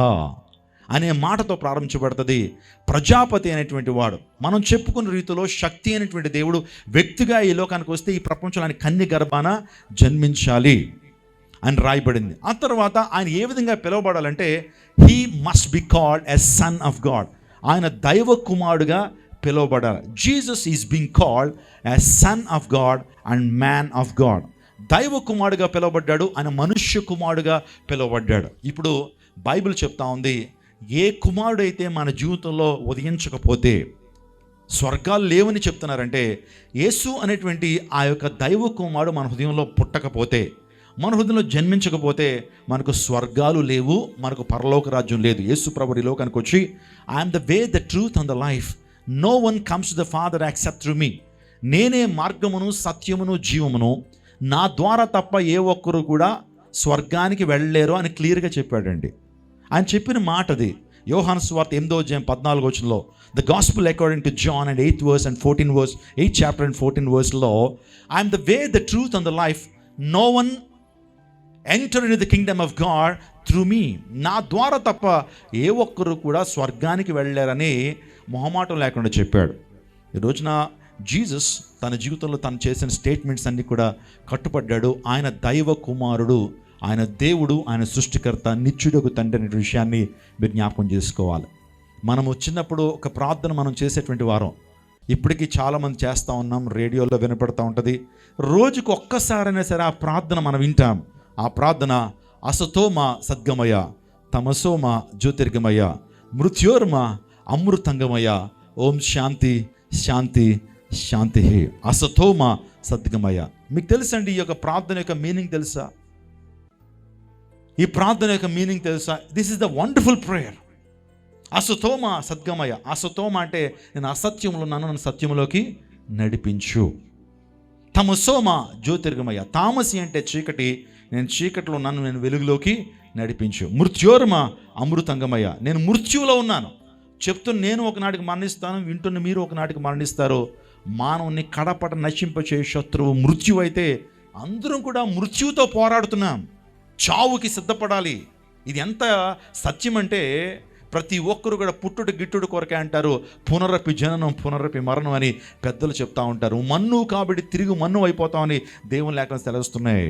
అనే మాటతో ప్రారంభించబడుతుంది. ప్రజాపతి అనేటువంటి వాడు, మనం చెప్పుకున్న రీతిలో శక్తి అయినటువంటి దేవుడు వ్యక్తిగా ఈ లోకానికి వస్తే ఈ ప్రపంచంలో కన్య గర్భాన జన్మించాలి అని రాయబడింది. ఆ తర్వాత ఆయన ఏ విధంగా పిలువబడాలంటే, he must be called a son of God, ఆయన దైవ కుమారుడుగా పిలువబడాలి. Jesus is being called a son of God and man of God. దైవ కుమారుడుగా పిలువబడ్డాడు, ఆయన మనుష్య కుమారుడుగా పిలువబడ్డాడు. ఇప్పుడు బైబిల్ చెప్తా ఉంది, ఏ కుమారుడైతే మన జీవితంలో ఉదయించకపోతే స్వర్గాలు లేవని చెప్తున్నారంటే, యేసు అనేటువంటి ఆ యొక్క దైవ కుమారుడు మన హృదయంలో పుట్టకపోతే, మన హృదయంలో జన్మించకపోతే మనకు స్వర్గాలు లేవు, మనకు పరలోక రాజ్యం లేదు. యేసు ప్రభువు ఈ లోకానికి వచ్చి, I am the way, the truth and the life, no one comes to the father except through me. నేనే మార్గమును సత్యమును జీవమును, నా ద్వారా తప్ప ఏ ఒక్కరు కూడా స్వర్గానికి వెళ్ళలేరు అని క్లియర్గా చెప్పాడండి. ఆయన చెప్పిన మాట అది. యోహాను సువార్త 8:14 the gospel according to John and 8th verse and 14th verse, 8th chapter and 14th verse లో, I am the way, the truth and the life, no one enter in the kingdom of God through me. నా ద్వారా తప్ప ఏ ఒక్కరు కూడా స్వర్గానికి వెళ్ళారని మొహమాటం లేకుండా చెప్పాడు. ఈ రోజున జీసస్ తన జీవితంలో తను చేసిన స్టేట్మెంట్స్ అన్నీ కూడా కట్టుబడ్డాడు. ఆయన దైవ కుమారుడు, ఆయన దేవుడు, ఆయన సృష్టికర్త, నిత్యుడకు తండ్రి అనే విషయాన్ని మీరు జ్ఞాపకం చేసుకోవాలి. మనము చిన్నప్పుడు ఒక ప్రార్థన మనం చేసేటువంటి వారం, ఇప్పటికీ చాలామంది చేస్తూ ఉన్నాం, రేడియోలో వినపడుతూ ఉంటుంది. రోజుకు ఒక్కసారైనా సరే ఆ ప్రార్థన మనం వింటాం. ఆ ప్రార్థన, అసతోమ సద్గమయ, తమసోమ జ్యోతిర్గమయ, మృత్యోర్మ అమృతంగమయ, ఓం శాంతి శాంతి శాంతి, అసతోమ సద్గమయ. మీకు తెలుసండి ఈ యొక్క ప్రార్థన యొక్క మీనింగ్ తెలుసా? ఈ ప్రార్థన యొక్క మీనింగ్ తెలుసా? This is the wonderful prayer. అసతోమ సద్గమయ. అసతోమ అంటే నేను అసత్యంలో ఉన్నాను, నన్ను సత్యంలోకి నడిపించు. తమసోమ జ్యోతిర్గమయ. తామసి అంటే చీకటి, నేను చీకటిలో ఉన్నాను, నేను వెలుగులోకి నడిపించు. మృత్యోర్మ అమృతంగమయ. నేను మృత్యువులో ఉన్నాను, చెప్తున్న నేను ఒకనాటికి మరణిస్తాను, వింటున్న మీరు ఒకనాటికి మరణిస్తారు. మానవుని కడపట నశింపచే శత్రువు మృత్యువు అయితే అందరం కూడా మృత్యువుతో పోరాడుతున్నాం, చావుకి సిద్ధపడాలి. ఇది ఎంత సత్యం అంటే, ప్రతి ఒక్కరు కూడా పుట్టుడు గిట్టుడు కొరకే అంటారు. పునరపి జననం పునరపి మరణం అని పెద్దలు చెప్తా ఉంటారు. మన్ను కాబట్టి తిరిగి మన్ను అయిపోతామని దేవుని లేఖనాలు సెలవుస్తున్నాయి.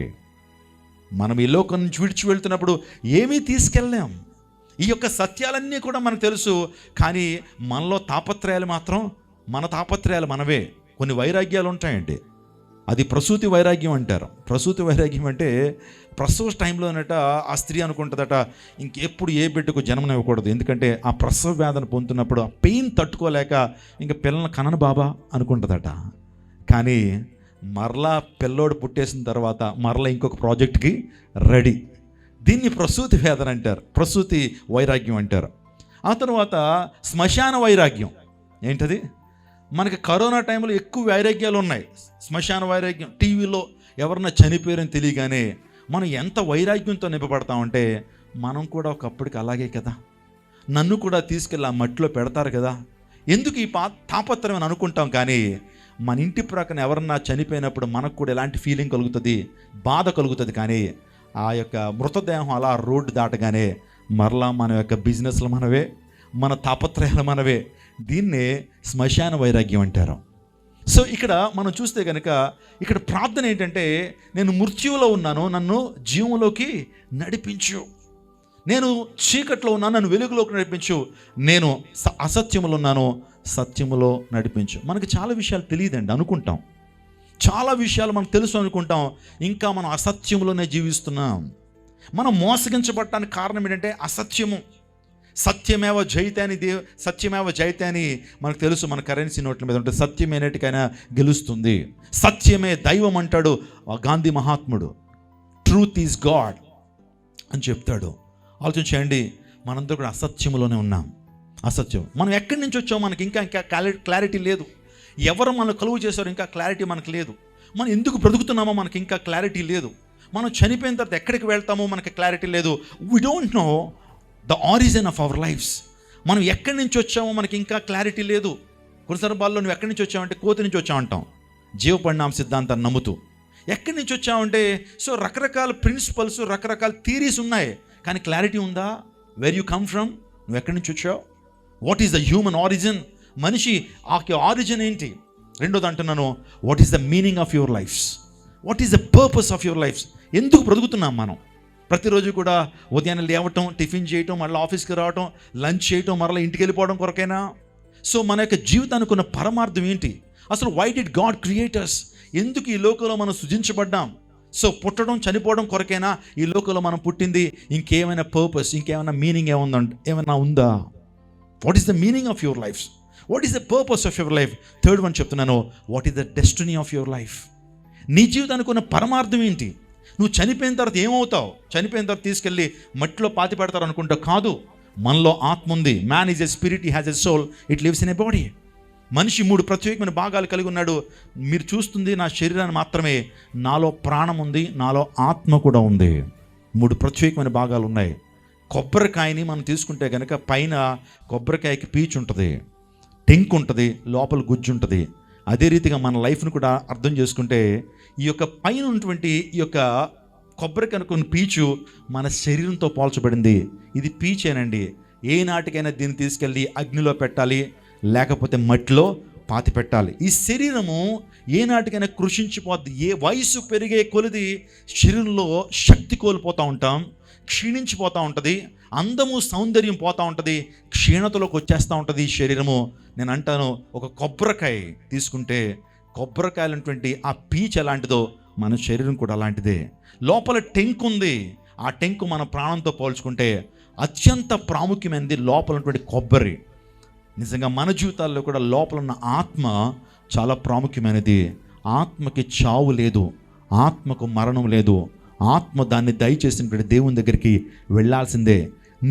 మనం ఈ లోకం నుంచి విడిచి వెళ్తున్నప్పుడు ఏమీ తీసుకెళ్ళలేం. ఈ యొక్క సత్యాలన్నీ కూడా మనకు తెలుసు, కానీ మనలో తాపత్రయాలు మాత్రం మన తాపత్రయాలు మనవే. కొన్ని వైరాగ్యాలు ఉంటాయండి, అది ప్రసూతి వైరాగ్యం అంటారు. ప్రసూతి వైరాగ్యం అంటే ప్రసవ టైంలోనట ఆ స్త్రీ అనుకుంటుందట, ఇంకెప్పుడు ఏ బిడ్డకు జన్మనివ్వకూడదు, ఎందుకంటే ఆ ప్రసవ వేదన పొందుతున్నప్పుడు ఆ పెయిన్ తట్టుకోలేక ఇంక పిల్లల్ని కనను బాబా అనుకుంటుందట. కానీ మరలా పిల్లోడు పుట్టేసిన తర్వాత మరలా ఇంకొక ప్రాజెక్ట్కి రెడీ. దీన్ని ప్రసూతి వేదన అంటారు, ప్రసూతి వైరాగ్యం అంటారు. ఆ తర్వాత శ్మశాన వైరాగ్యం. ఏంటది? మనకి కరోనా టైంలో ఎక్కువ వైరాగ్యాలు ఉన్నాయి. శ్మశాన వైరాగ్యం. టీవీలో ఎవరన్నా చనిపోయారని తెలియగానే మనం ఎంత వైరాగ్యంతో నింపబడతామంటే, మనం కూడా ఒకప్పటికి అలాగే కదా, నన్ను కూడా తీసుకెళ్ళి ఆ మట్టిలో పెడతారు కదా, ఎందుకు ఈ తాపత్రం అని అనుకుంటాం. కానీ మన ఇంటి ప్రక్కన ఎవరన్నా చనిపోయినప్పుడు మనకు కూడా ఎలాంటి ఫీలింగ్ కలుగుతుంది, బాధ కలుగుతుంది. కానీ ఆ యొక్క మృతదేహం అలా రోడ్డు దాటగానే మరలా మన యొక్క బిజినెస్లు మనవే, మన తాపత్రయాలు మనవే. దీన్నే శ్మశాన వైరాగ్యం అంటారు. సో ఇక్కడ మనం చూస్తే కనుక ఇక్కడ ప్రార్థన ఏంటంటే, నేను మృత్యువులో ఉన్నాను, నన్ను జీవంలోకి నడిపించు. నేను చీకట్లో ఉన్నాను, నన్ను వెలుగులోకి నడిపించు. నేను అసత్యములో ఉన్నాను, సత్యములో నడిపించు. మనకు చాలా విషయాలు తెలియదండి, అనుకుంటాం. చాలా విషయాలు మనకు తెలుసు అనుకుంటాం, ఇంకా మనం అసత్యంలోనే జీవిస్తున్నాం. మనం మోసగించబడటానికి కారణం ఏంటంటే అసత్యము. సత్యమేవ జయితే అని సత్యమేవ జయితే అని మనకు తెలుసు. మన కరెన్సీ నోట్ల మీద ఉంటే సత్యం ఏనాటికైనా గెలుస్తుంది, సత్యమే దైవం అంటాడు గాంధీ మహాత్ముడు. ట్రూత్ ఈజ్ గాడ్ అని చెప్తాడు. ఆలోచించండి, మనందరూ కూడా అసత్యములోనే ఉన్నాం. అసత్యం. మనం ఎక్కడి నుంచి వచ్చామో మనకి ఇంకా క్లారిటీ లేదు. ఎవరు మనం కలుగు చేశారో ఇంకా క్లారిటీ మనకు లేదు. మనం ఎందుకు బ్రతుకుతున్నామో మనకి ఇంకా క్లారిటీ లేదు. మనం చనిపోయిన తర్వాత ఎక్కడికి వెళ్తామో మనకి క్లారిటీ లేదు. We don't know the origin of our lifes. మనం ఎక్కడి నుంచి వచ్చామో మనకి ఇంకా క్లారిటీ లేదు. కొన్ని సందర్భాల్లో నువ్వు ఎక్కడి నుంచి వచ్చావంటే కోతి నుంచి వచ్చావంటాం, జీవపరిణామ సిద్ధాంతాన్ని నమ్ముతూ. ఎక్కడి నుంచి వచ్చావంటే సో రకరకాల ప్రిన్సిపల్స్, రకరకాల థియరీస్ ఉన్నాయి, కానీ క్లారిటీ ఉందా? వేర్ యూ కమ్ ఫ్రమ్, నువ్వు ఎక్కడి నుంచి వచ్చావు? What is the human origin? మనిషి ఆరిజిన్ ఏంటి? రెండోది అంటున్నాను, what is the meaning of your lifes? What is the purpose of your lifes? ఎందుకు బ్రతుకుతున్నాం మనం? ప్రతిరోజు కూడా ఉదయాన్నే లేవటం, టిఫిన్ చేయటం, మళ్ళీ ఆఫీస్కి రావటం, లంచ్ చేయటం, మరలా ఇంటికి వెళ్ళిపోవడం కొరకైనా? సో మన యొక్క జీవితానికి ఉన్న పరమార్థం ఏంటి అసలు? Why did God create us? ఎందుకు ఈ లోకంలో మనం సృజించబడ్డాం? సో పుట్టడం, చనిపోవడం కొరకైనా ఈ లోకంలో మనం పుట్టింది? ఇంకేమైనా పర్పస్, ఇంకేమైనా మీనింగ్ ఏమైనా ఉందా? What is the meaning of your life? What is the purpose of your life? Third one చెప్తున్నాను, what is the destiny of your life? నీ జీవితానికి ఉన్న పరమార్థం ఏంటి? నువ్వు చనిపోయిన తర్వాత ఏమవుతావు? చనిపోయిన తర్వాత తీసుకెళ్ళి మట్టిలో పాతి పెడతారు అనుకుంటావు. కాదు, మనలో ఆత్మ ఉంది. Man is a spirit, he has a soul, it lives in a body. మనిషి 3 ప్రత్యేకమైన భాగాలు కలిగి ఉన్నాడు. మీరు చూస్తుంది నా శరీరాన్ని మాత్రమే, నాలో ప్రాణం ఉంది, నాలో ఆత్మ కూడా ఉంది. 3 ప్రత్యేకమైన భాగాలు ఉన్నాయి. కొబ్బరికాయని మనం తీసుకుంటే కనుక పైన కొబ్బరికాయకి పీచు ఉంటుంది, టెంక్ ఉంటుంది, లోపల గుజ్జు ఉంటుంది. అదే రీతిగా మన లైఫ్ను కూడా అర్థం చేసుకుంటే ఈ యొక్క పైన ఉన్నటువంటి ఈ యొక్క కొబ్బరికాయ పీచు మన శరీరంతో పోల్చబడింది. ఇది పీచేనండి. ఏ నాటికైనా దీన్ని తీసుకెళ్ళి అగ్నిలో పెట్టాలి, లేకపోతే మట్టిలో పాతి పెట్టాలి. ఈ శరీరము ఏ నాటికైనా కృషించిపోద్ది. ఏ వయసు పెరిగే కొలిది శరీరంలో శక్తి కోల్పోతూ ఉంటాం, క్షీణించిపోతూ ఉంటుంది, అందము సౌందర్యం పోతూ ఉంటుంది, క్షీణతలోకి వచ్చేస్తూ ఉంటుంది ఈ శరీరము. నేను అంటాను, ఒక కొబ్బరికాయ తీసుకుంటే కొబ్బరికాయలటువంటి ఆ పీచ్ ఎలాంటిదో మన శరీరం కూడా అలాంటిదే. లోపల టెంక్ ఉంది. ఆ టెంకు మన ప్రాణంతో పోల్చుకుంటే అత్యంత ప్రాముఖ్యమైనది లోపల ఉన్నటువంటి కొబ్బరి. నిజంగా మన జీవితాల్లో కూడా లోపల ఉన్న ఆత్మ చాలా ప్రాముఖ్యమైనది. ఆత్మకి చావు లేదు, ఆత్మకు మరణం లేదు. ఆత్మ దాన్ని దయచేసినటువంటి దేవుని దగ్గరికి వెళ్ళాల్సిందే.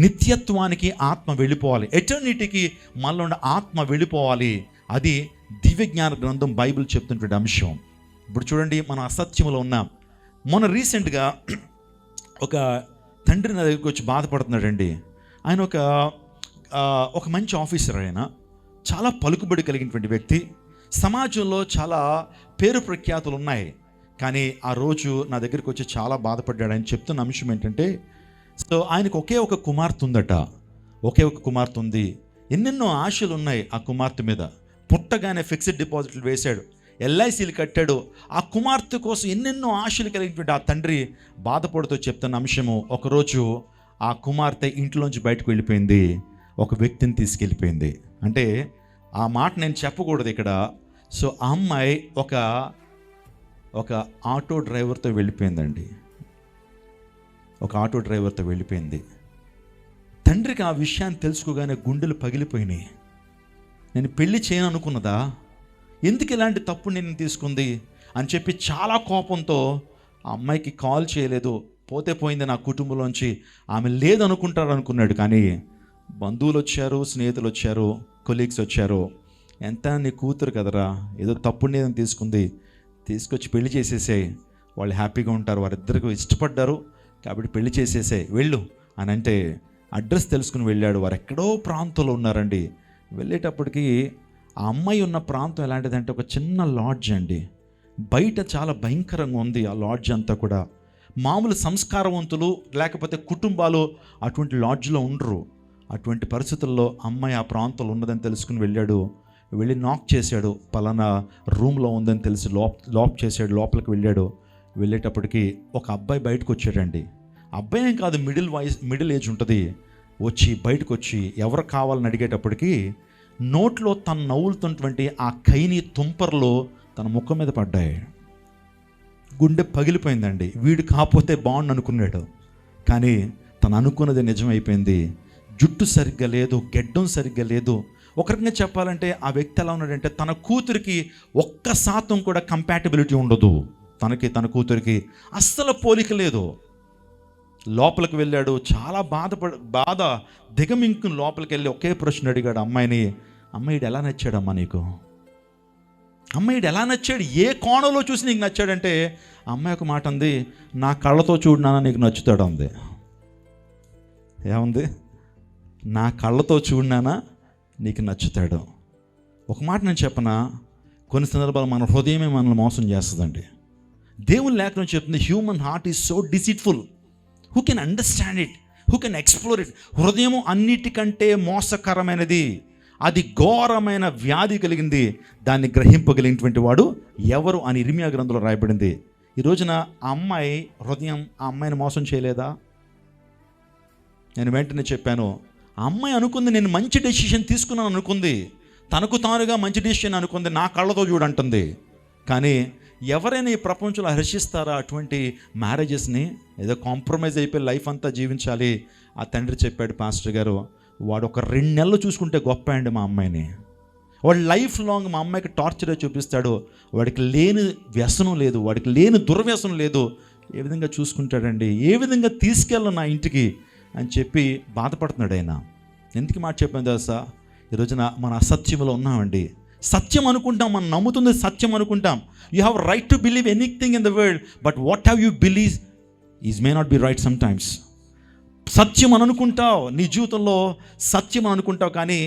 నిత్యత్వానికి ఆత్మ వెళ్ళిపోవాలి, ఎటర్నిటీకి మనలో ఉన్న ఆత్మ వెళ్ళిపోవాలి. అది దివ్యజ్ఞాన గ్రంథం బైబిల్ చెప్తున్నటువంటి అంశం. ఇప్పుడు చూడండి, మనం అసత్యంలో ఉన్నాం. మొన్న రీసెంట్గా ఒక తండ్రి నా దగ్గరికి వచ్చి బాధపడుతున్నాడండి. ఆయన ఒక మంచి ఆఫీసర్, ఆయన చాలా పలుకుబడి కలిగినటువంటి వ్యక్తి, సమాజంలో చాలా పేరు ప్రఖ్యాతులు ఉన్నాయి. కానీ ఆ రోజు నా దగ్గరికి వచ్చి చాలా బాధపడ్డాడు. ఆయన చెప్తున్న అంశం ఏంటంటే, సో ఆయనకు ఒకే ఒక కుమార్తె ఉందట. ఒకే ఒక కుమార్తె ఉంది. ఎన్నెన్నో ఆశలు ఉన్నాయి ఆ కుమార్తె మీద. పుట్టగానే ఫిక్స్డ్ డిపాజిట్లు వేశాడు, ఎల్ఐసీలు కట్టాడు. ఆ కుమార్తె కోసం ఎన్నెన్నో ఆశలు కలిగినటువంటి ఆ తండ్రి బాధపడుతూ చెప్తున్న అంశము, ఒకరోజు ఆ కుమార్తె ఇంట్లోంచి బయటకు వెళ్ళిపోయింది, ఒక వ్యక్తిని తీసుకెళ్ళిపోయింది. అంటే ఆ మాట నేను చెప్పకూడదు ఇక్కడ. సో ఆ అమ్మాయి ఒక ఆటో డ్రైవర్తో వెళ్ళిపోయిందండి. ఒక ఆటో డ్రైవర్తో వెళ్ళిపోయింది. తండ్రికి ఆ విషయాన్ని తెలుసుకోగానే గుండెలు పగిలిపోయినాయి. నేను పెళ్లి చేయను అనుకున్నదా, ఎందుకు ఇలాంటి తప్పు నేను తీసుకుంది అని చెప్పి చాలా కోపంతో ఆ అమ్మాయికి కాల్ చేయలేదు. పోతే పోయింది, నా కుటుంబంలోంచి ఆమె లేదనుకుంటారు అనుకున్నాడు. కానీ బంధువులు వచ్చారు, స్నేహితులు వచ్చారు, కొలీగ్స్ వచ్చారు. ఎంత నీ కూతురు కదరా, ఏదో తప్పుడు నేను తీసుకొచ్చి పెళ్లి చేసేసే, వాళ్ళు హ్యాపీగా ఉంటారు, వారిద్దరికి ఇష్టపడ్డారు కాబట్టి పెళ్లి చేసేసే, వెళ్ళు అని అంటే అడ్రస్ తెలుసుకుని వెళ్ళాడు. వారు ఎక్కడో ప్రాంతంలో ఉన్నారండి. వెళ్ళేటప్పటికి ఆ అమ్మాయి ఉన్న ప్రాంతం ఎలాంటిదంటే ఒక చిన్న లాడ్జ్ అండి. బయట చాలా భయంకరంగా ఉంది ఆ లాడ్జ్ అంతా కూడా. మామూలు సంస్కారవంతులు లేకపోతే కుటుంబాలు అటువంటి లాడ్జ్లో ఉండరు. అటువంటి పరిస్థితుల్లో అమ్మాయి ఆ ప్రాంతంలో ఉన్నదని తెలుసుకుని వెళ్ళాడు. వెళ్ళి నాక్ చేశాడు, పలానా రూమ్లో ఉందని తెలిసి లాక్ చేశాడు. లోపలికి వెళ్ళాడు. వెళ్ళేటప్పటికి ఒక అబ్బాయి బయటకు వచ్చాడండి. అబ్బాయి ఏం కాదు, మిడిల్ ఏజ్ ఉంటుంది. బయటకు వచ్చి ఎవరు కావాలని అడిగేటప్పటికి నోట్లో తను నవ్వులుతున్నటువంటి ఆ కైని తుంపర్లు తన ముఖం మీద పడ్డాయి. గుండె పగిలిపోయిందండి. వీడు కాకపోతే బాగుండు అనుకున్నాడు, కానీ తను అనుకున్నది నిజమైపోయింది. జుట్టు సరిగ్గా లేదు, గెడ్డం సరిగ్గా లేదు. ఒక రకంగా చెప్పాలంటే ఆ వ్యక్తి ఎలా ఉన్నాడంటే, తన కూతురికి 1% కూడా కంపాటబిలిటీ ఉండదు. తన కూతురికి అస్సలు పోలిక లేదు. లోపలికి వెళ్ళాడు. చాలా బాధ దిగమింకుని లోపలికి వెళ్ళి ఒకే ప్రశ్న అడిగాడు అమ్మాయిని, అమ్మాయిడు ఎలా నచ్చాడమ్మా నీకు? అమ్మాయిడు ఎలా నచ్చాడు? ఏ కోణంలో చూసి నీకు నచ్చాడంటే అమ్మాయి ఒక మాట ఉంది, నా కళ్ళతో చూడనా నీకు నచ్చుతాడు అంది. ఏముంది? నా కళ్ళతో చూడనా నీకు నచ్చుతాడు. ఒక మాట నేను చెప్పనా, కొన్ని సందర్భాలు మన హృదయమే మనల్ని మోసం చేస్తుందండి. దేవుని లేఖనం చెప్తుంది, human heart is so deceitful, who can understand it, who can explore it. హృదయము అన్నిటికంటే మోసకరమైనది, అది ఘోరమైన వ్యాధి కలిగింది, దాన్ని గ్రహింపగలిగినటువంటి వాడు ఎవరు అని ఇర్మియా గ్రంథంలో రాయబడింది. ఈ రోజున ఆ అమ్మాయి హృదయం ఆ అమ్మాయిని మోసం చేయలేదా? నేను వెంటనే చెప్పాను, ఆ అమ్మాయి అనుకుంది నేను మంచి డెసిషన్ తీసుకున్నాను అనుకుంది, తనకు తానుగా మంచి డెసిషన్ అనుకుంది, నా కళ్ళతో చూడంటుంది. కానీ ఎవరైనా ఈ ప్రపంచంలో హర్షిస్తారా అటువంటి మ్యారేజెస్ని? ఏదో కాంప్రమైజ్ అయిపోయి లైఫ్ అంతా జీవించాలి. ఆ తండ్రి చెప్పాడు, పాస్టర్ గారు, వాడు ఒక 2 నెలలు చూసుకుంటే గొప్ప అండి మా అమ్మాయిని, వాడు లైఫ్ లాంగ్ మా అమ్మాయికి టార్చరే చూపిస్తాడు, వాడికి లేని వ్యసనం లేదు, వాడికి లేని దుర్వ్యసనం లేదు, ఏ విధంగా చూసుకుంటాడండి, ఏ విధంగా తీసుకెళ్ళను నా ఇంటికి అని చెప్పి బాధపడుతున్నాడు ఆయన. ఎందుకు మాట చెప్పాను తెలుసా? ఈరోజున మన అసత్యంలో ఉన్నామండి. సత్యం అనుకుంటాం, మనం నమ్ముతుంది సత్యం అనుకుంటాం. You have right to believe anything in the world, but what have you believe is may not be right sometimes. సత్యం అని అనుకుంటావు, నీ జీవితంలో సత్యం అని అనుకుంటావు, కానీ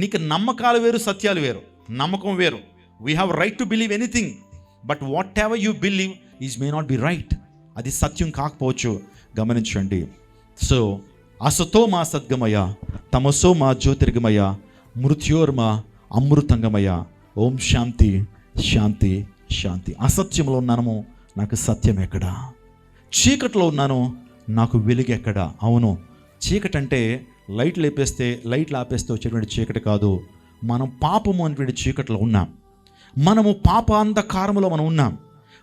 నీకు నమ్మకాలు వేరు, సత్యాలు వేరు, నమ్మకం వేరు. We have right to believe anything, but what ever you believe is may not be right. అది సత్యం కాకపోవచ్చు. గమనించండి. సో అసతో మా సద్గమయ, తమసో మా జ్యోతిర్గమయ, మృత్యోర్మ అమృతంగమయ. ఓం శాంతి శాంతి శాంతి. అసత్యంలో ఉన్నాను, నాకు సత్యం ఎక్కడా? చీకట్లో ఉన్నాను, నాకు వెలుగు ఎక్కడా? అవును, చీకటి అంటే లైట్లు ఆపేస్తే వచ్చేటువంటి చీకటి కాదు. మనం పాపము అనేటువంటి చీకట్లో ఉన్నాం, మనము పాప అంధకారములో మనం ఉన్నాం.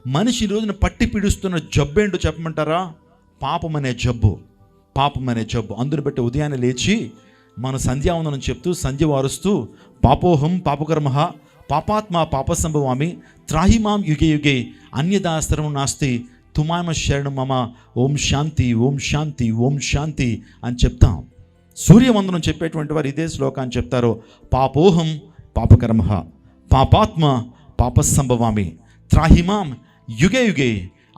మనిషి రోజున పట్టి పీడిస్తున్న జబ్బు ఏంటో చెప్పమంటారా? పాపం అనే జబ్బు. అందుని బట్టి ఉదయాన్నే లేచి మన సంధ్యావందనం చెప్తూ, సంధ్య వారుస్తూ, పాపోహం పాపకర్మః పాపాత్మ పాపసంభవామి త్రాహిమాం యుగే యుగే అన్యదాస్తరం నాస్తి తుమామ శరణం మమ. ఓం శాంతి ఓం శాంతి ఓం శాంతి అని చెప్తాం. సూర్యవందనం చెప్పేటువంటి వారు ఇదే శ్లోకాన్ని చెప్తారు. పాపోహం పాపకర్మః పాపాత్మ పాపసంభవామి త్రాహిమాం యుగే యుగే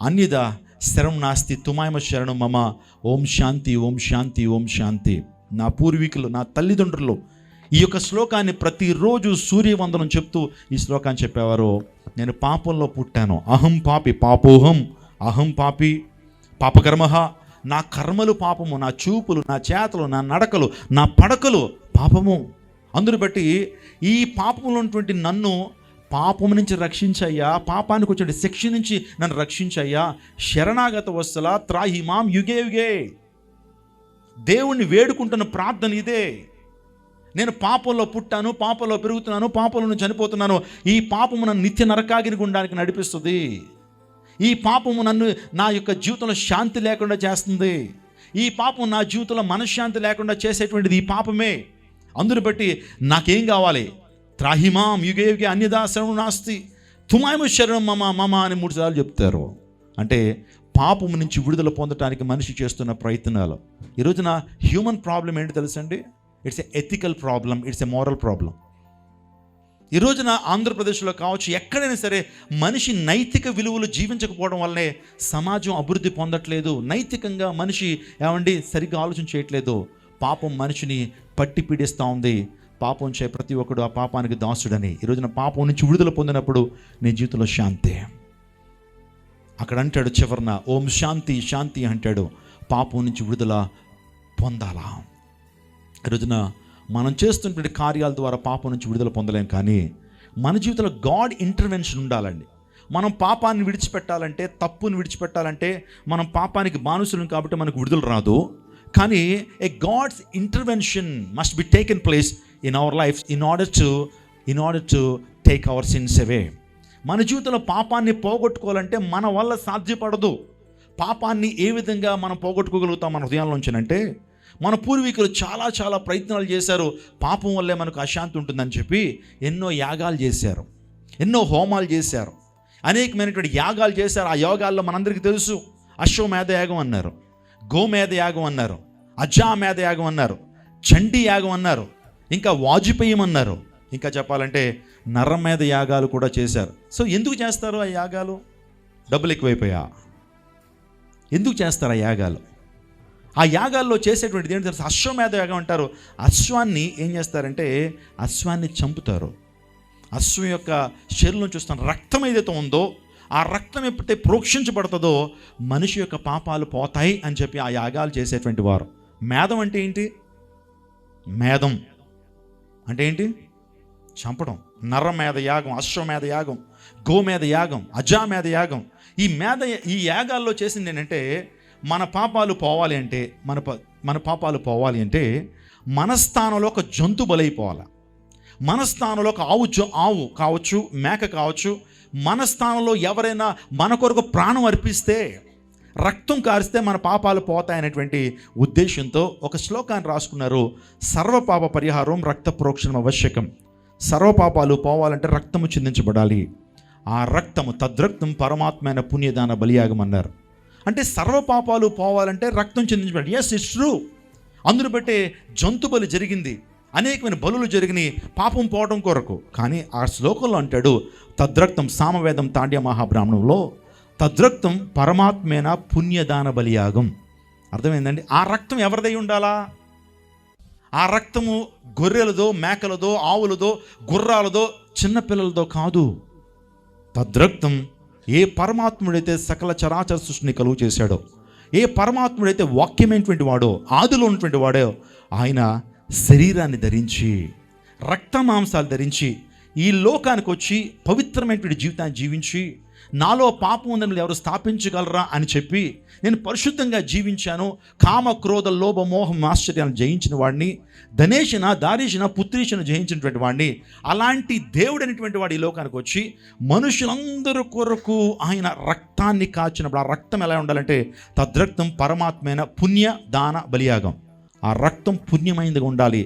అన్యదా శరణం నాస్తి తుమామ శరణం మమ. ఓం శాంతి ఓం శాంతి ఓం శాంతి. నా పూర్వీకులు, నా తల్లిదండ్రులు ఈ యొక్క శ్లోకాన్ని ప్రతిరోజు సూర్యవందనం చెప్తూ ఈ శ్లోకాన్ని చెప్పేవారు. నేను పాపంలో పుట్టాను, అహం పాపి పాపోహం, అహం పాపి పాపకర్మః. నా కర్మలు పాపము, నా చూపులు, నా చేతలు, నా నడకలు, నా పడకలు పాపము. అందుని బట్టి ఈ పాపంలో ఉన్నటువంటి నన్ను పాపము నుంచి రక్షించయ్యా, పాపానికి వచ్చే శిక్ష నుంచి నన్ను రక్షించయ్యా. శరణాగత వత్సల త్రాహిమాం యుగే యుగే. దేవుణ్ణి వేడుకుంటున్న ప్రార్థన ఇదే. నేను పాపంలో పుట్టాను, పాపంలో పెరుగుతున్నాను, పాపంలో చనిపోతున్నాను. ఈ పాపము నన్ను నిత్య నరకాగ్ని గుండానికి నడిపిస్తుంది. ఈ పాపము నన్ను నా యొక్క జీవితంలో శాంతి లేకుండా చేస్తుంది. ఈ పాపం నా జీవితంలో మనశ్శాంతి లేకుండా చేసేటువంటిది ఈ పాపమే. అందుని బట్టి నాకేం కావాలి? త్రాహిమాం యుగే యుగే అన్యదా శరణం నాస్తి తుమామ శరణం మమ మమ అని 3 సార్లు చెప్తారు. అంటే పాపము నుంచి విడుదల పొందడానికి మనిషి చేస్తున్న ప్రయత్నాలు. ఈరోజున హ్యూమన్ ప్రాబ్లం ఏంటి తెలుసండి? It's a ethical problem, it's a moral problem. ఈ రోజున ఆంధ్రప్రదేశ్లో కావచ్చు, ఎక్కడైనా సరే మనిషి నైతిక విలువలు జీవించకపోవడం వల్లనే సమాజం అభివృద్ధి పొందట్లేదు. నైతికంగా మనిషి సరిగ్గా ఆలోచన చేయట్లేదు. పాపం మనిషిని పట్టి పీడిస్తూ ఉంది. పాపం చే ప్రతి ఒక్కడు ఆ పాపానికి దాసుడని. ఈ రోజున పాపం నుంచి విడుదల పొందినప్పుడు నీ జీవితంలో శాంతి. అక్కడ అంటాడు చివరన ఓం శాంతి శాంతి అంటాడు. పాపం నుంచి విడుదల పొందాలా? ఈ రోజున మనం చేస్తున్నటువంటి కార్యాల ద్వారా పాపం నుంచి విడుదల పొందలేం, కానీ మన జీవితంలో గాడ్ ఇంటర్వెన్షన్ ఉండాలండి. మనం పాపాన్ని విడిచిపెట్టాలంటే, తప్పుని విడిచిపెట్టాలంటే మనం పాపానికి బానిసలం కాబట్టి మనకు విడుదల రాదు. కానీ a God's intervention must be taken place in our life in order to take our sins away. మన జీవితంలో పాపాన్ని పోగొట్టుకోవాలంటే మన వల్ల సాధ్యపడదు. పాపాన్ని ఏ విధంగా మనం పోగొట్టుకోగలుగుతాం మన హృదయాల్లోంచి అంటే, మన పూర్వీకులు చాలా చాలా ప్రయత్నాలు చేశారు. పాపం వల్లే మనకు అశాంతి ఉంటుందని చెప్పి ఎన్నో యాగాలు చేశారు, ఎన్నో హోమాలు చేశారు, అనేకమైనటువంటి యాగాలు చేశారు. ఆ యోగాల్లో మనందరికీ తెలుసు, అశ్వమేధ యాగం అన్నారు. గోమేధ యాగం అన్నారు, అజామేధ యాగం అన్నారు, చండీ యాగం అన్నారు, ఇంకా వాజపేయం అన్నారు, ఇంకా చెప్పాలంటే నరమేధ యాగాలు కూడా చేశారు. సో ఎందుకు చేస్తారు ఆ యాగాలు? డబ్బులు ఎక్కువైపోయా? ఎందుకు చేస్తారు ఆ యాగాలు? ఆ యాగాల్లో చేసేటువంటిది ఏంటి తెలుసు? అశ్వమేధ యాగం అంటారు. అశ్వాన్ని ఏం చేస్తారంటే అశ్వాన్ని చంపుతారు. అశ్వం యొక్క శరీరం చూస్తాను రక్తం ఏదైతే ఉందో ఆ రక్తం ఎప్పుడైతే ప్రోక్షించబడుతుందో మనిషి యొక్క పాపాలు పోతాయి అని చెప్పి ఆ యాగాలు చేసేటువంటి వారు. మేధం అంటే ఏంటి? మేధం అంటే ఏంటి? చంపడం. నరమేధ యాగం, అశ్వమేధ యాగం, గోమేధ యాగం, అజామేధ యాగం. ఈ యాగాల్లో చేసింది ఏంటంటే మన పాపాలు పోవాలి అంటే మన పాపాలు పోవాలి అంటే మన స్థానంలో ఒక జంతు బలైపోవాలి. మన స్థానంలో ఒక ఆవు కావచ్చు, మేక కావచ్చు, మన స్థానంలో ఎవరైనా మన కొరకు ప్రాణం అర్పిస్తే, రక్తం కారిస్తే మన పాపాలు పోతాయనేటువంటి ఉద్దేశంతో ఒక శ్లోకాన్ని రాసుకున్నారు. సర్వపాప పరిహారం రక్త ప్రోక్షణం ఆవశ్యకం. సర్వపాపాలు పోవాలంటే రక్తము చిందించబడాలి. ఆ రక్తము తద్రక్తం పరమాత్మైన పుణ్యదాన బలియాగం అన్నారు. అంటే సర్వపాపాలు పోవాలంటే రక్తం చిందించబడాలి. Yes, it's true. అందును బట్టే జంతు బలి జరిగింది, అనేకమైన బలులు జరిగినాయి పాపం పోవడం కొరకు. కానీ ఆ శ్లోకంలో అంటాడు తద్రక్తం, సామవేదం తాండ్య మహాబ్రాహ్మణంలో తద్రక్తం పరమాత్మేన పుణ్యదాన బలియాగం. అర్థమైందండి? ఆ రక్తం ఎవరిదై ఉండాలా? ఆ రక్తము గొర్రెలదో, మేకలదో, ఆవులదో, గుర్రాలదో, చిన్నపిల్లలదో కాదు. తద్రక్తం ఏ పరమాత్ముడైతే సకల చరాచర సృష్టిని కలుగు చేశాడో, ఏ పరమాత్ముడైతే వాక్యమైనటువంటి వాడో, ఆదిలో ఉన్నటువంటి వాడో, ఆయన శరీరాన్ని ధరించి రక్త మాంసాలు ధరించి ఈ లోకానికి వచ్చి పవిత్రమైనటువంటి జీవితాన్ని జీవించి నాలో పాపం ఉందని ఎవరు స్థాపించగలరా అని చెప్పి నేను పరిశుద్ధంగా జీవించాను, కామ క్రోధ లోభ మోహం ఆశ్చర్యాలను జయించిన వాడిని, ధనేషిన దారీషిన పుత్రీషను జయించినటువంటి వాడిని, అలాంటి దేవుడు అనేటువంటి వాడు ఈ లోకానికి వచ్చి మనుషులందరూ కొరకు ఆయన రక్తాన్ని కాచినప్పుడు ఆ రక్తం ఎలా ఉండాలంటే తద్రక్తం పరమాత్మైన పుణ్య దాన బలియాగం. ఆ రక్తం పుణ్యమైనదిగా ఉండాలి,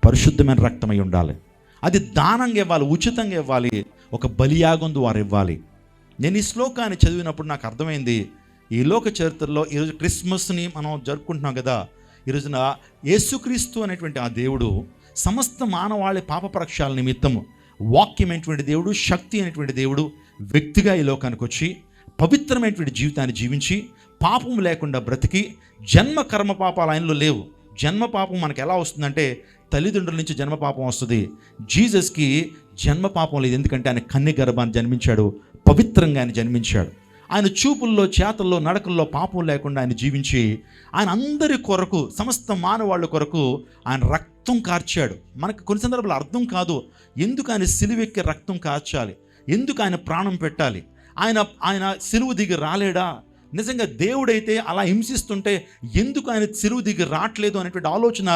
పరిశుద్ధమైన రక్తమై ఉండాలి. అది దానంగా ఇవ్వాలి, ఉచితంగా ఇవ్వాలి, ఒక బలియాగం ద్వారా ఇవ్వాలి. నేను ఈ శ్లోకాన్ని చదివినప్పుడు నాకు అర్థమైంది, ఈ లోక చరిత్రలో ఈరోజు క్రిస్మస్ని మనం జరుపుకుంటున్నాం కదా, ఈరోజున యేసుక్రీస్తు అనేటువంటి ఆ దేవుడు సమస్త మానవాళి పాప ప్రక్షాళన నిమిత్తము వాక్యమైనటువంటి దేవుడు, శక్తి అనేటువంటి దేవుడు వ్యక్తిగా ఈ లోకానికి వచ్చి పవిత్రమైనటువంటి జీవితాన్ని జీవించి పాపం లేకుండా బ్రతికి, జన్మ కర్మ పాపాలు ఆయనలో లేవు. జన్మ పాపం మనకు ఎలా వస్తుందంటే తల్లిదండ్రుల నుంచి జన్మ పాపం వస్తుంది. జీసస్కి జన్మ పాపం లేదు, ఎందుకంటే ఆయన కన్య గర్భాన్ని జన్మించాడు, పవిత్రంగా ఆయన జన్మించాడు. ఆయన చూపుల్లో, చేతల్లో, నడకల్లో పాపం లేకుండా ఆయన జీవించి ఆయన అందరి కొరకు, సమస్త మానవాళ్ళ కొరకు ఆయన రక్తం కార్చాడు. మనకు కొన్ని సందర్భాలు అర్థం కాదు, ఎందుకు ఆయన సిలువెక్కి రక్తం కార్చాలి, ఎందుకు ఆయన ప్రాణం పెట్టాలి, ఆయన సిలువ దిగి రాలేడా, నిజంగా దేవుడైతే అలా హింసిస్తుంటే ఎందుకు ఆయన సిలువ దిగి రావట్లేదు అనేటువంటి ఆలోచన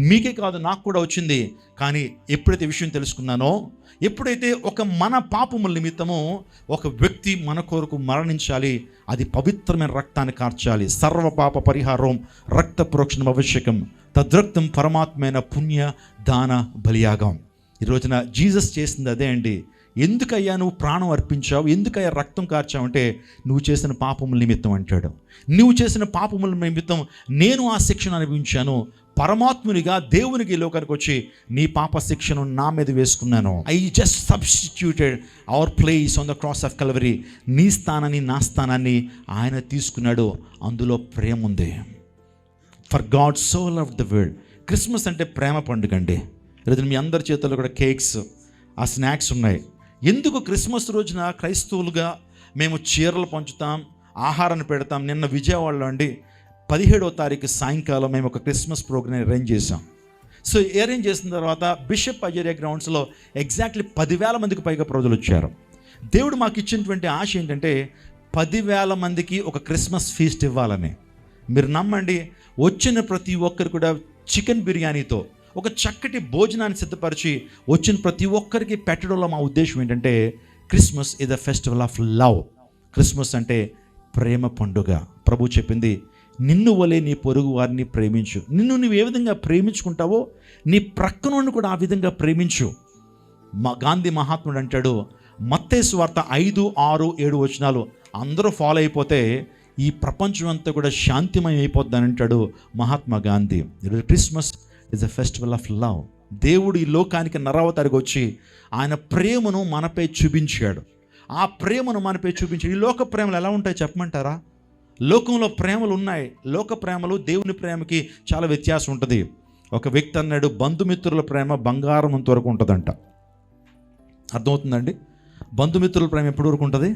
మీకే కాదు నాకు కూడా వచ్చింది. కానీ ఎప్పుడైతే విషయం తెలుసుకున్నానో, ఎప్పుడైతే ఒక మన పాపముల నిమిత్తము ఒక వ్యక్తి మన కొరకు మరణించాలి, అది పవిత్రమైన రక్తాన్ని కార్చాలి. సర్వపాప పరిహారం రక్త ప్రోక్షణం ఆవశ్యకం. తద్రక్తం పరమాత్మైన పుణ్య దాన బలియాగం. ఈ రోజున జీసస్ చేసింది అదే అండి. ఎందుకయ్యా నువ్వు ప్రాణం అర్పించావు, ఎందుకయ్యా రక్తం కార్చావంటే నువ్వు చేసిన పాపముల నిమిత్తం అంటాడు. నువ్వు చేసిన పాపముల నిమిత్తం నేను ఆ శిక్షను అనుభవించాను. పరమాత్మునిగా దేవునికి ఈ లోకానికి వచ్చి నీ పాప శిక్షను నా మీద వేసుకున్నాను. I just substituted our place on the cross of Calvary. నీ స్థానాన్ని, నా స్థానాన్ని ఆయన తీసుకున్నాడు. అందులో ప్రేమ ఉంది. For God so loved the world. Christmas అంటే ప్రేమ పండుగ అండి. ఈరోజు మీ అందరి చేతుల్లో కూడా కేక్స్, ఆ స్నాక్స్ ఉన్నాయి. ఎందుకు క్రిస్మస్ రోజున క్రైస్తవులుగా మేము చీరలు పంచుతాం, ఆహారాన్ని పెడతాం. నిన్న విజయవాడలో అండి 17వ తారీఖు సాయంకాలం మేము ఒక క్రిస్మస్ ప్రోగ్రామ్ అరేంజ్ చేసాం. సో అరేంజ్ చేసిన తర్వాత బిషప్ అజేరియా గ్రౌండ్స్లో ఎగ్జాక్ట్లీ 10,000 మందికి పైగా ప్రజలు వచ్చారు. దేవుడు మాకు ఇచ్చినటువంటి ఆశ ఏంటంటే 10,000 మందికి ఒక క్రిస్మస్ ఫీస్ట్ ఇవ్వాలని. మీరు నమ్మండి, వచ్చిన ప్రతి ఒక్కరు కూడా చికెన్ బిర్యానీతో ఒక చక్కటి భోజనాన్ని సిద్ధపరిచి వచ్చిన ప్రతి ఒక్కరికి పెట్టడంలో మా ఉద్దేశం ఏంటంటే Christmas is the festival of love. Christmas అంటే ప్రేమ పండుగ. ప్రభు చెప్పింది, నిన్ను వలె నీ పొరుగు వారిని ప్రేమించు. నిన్ను నువ్వు ఏ విధంగా ప్రేమించుకుంటావో నీ ప్రక్కనోని కూడా ఆ విధంగా ప్రేమించు. గాంధీ మహాత్ముడు అంటాడు, మత్తయి సువార్త 5, 6, 7 వచనాలు అందరూ ఫాలో అయిపోతే ఈ ప్రపంచం అంతా కూడా శాంతిమయం అయిపోద్ది అని అంటాడు Mahatma Gandhi. Christmas is a festival of love. దేవుడు ఈ లోకానికి నరావతారికి వచ్చి ఆయన ప్రేమను మనపై చూపించాడు. ఆ ప్రేమను మనపై చూపించాడు. ఈ లోక ప్రేమలు ఎలా ఉంటాయి చెప్పమంటారా? లోకంలో ప్రేమలు ఉన్నాయి. లోక ప్రేమలు దేవుని ప్రేమకి చాలా వ్యత్యాసం ఉంటుంది. ఒక వ్యక్తి అన్నాడు, బంధుమిత్రుల ప్రేమ బంగారం అంత వరకు ఉంటుందంట. అర్థమవుతుందండి? బంధుమిత్రుల ప్రేమ ఎప్పటి వరకు ఉంటుంది?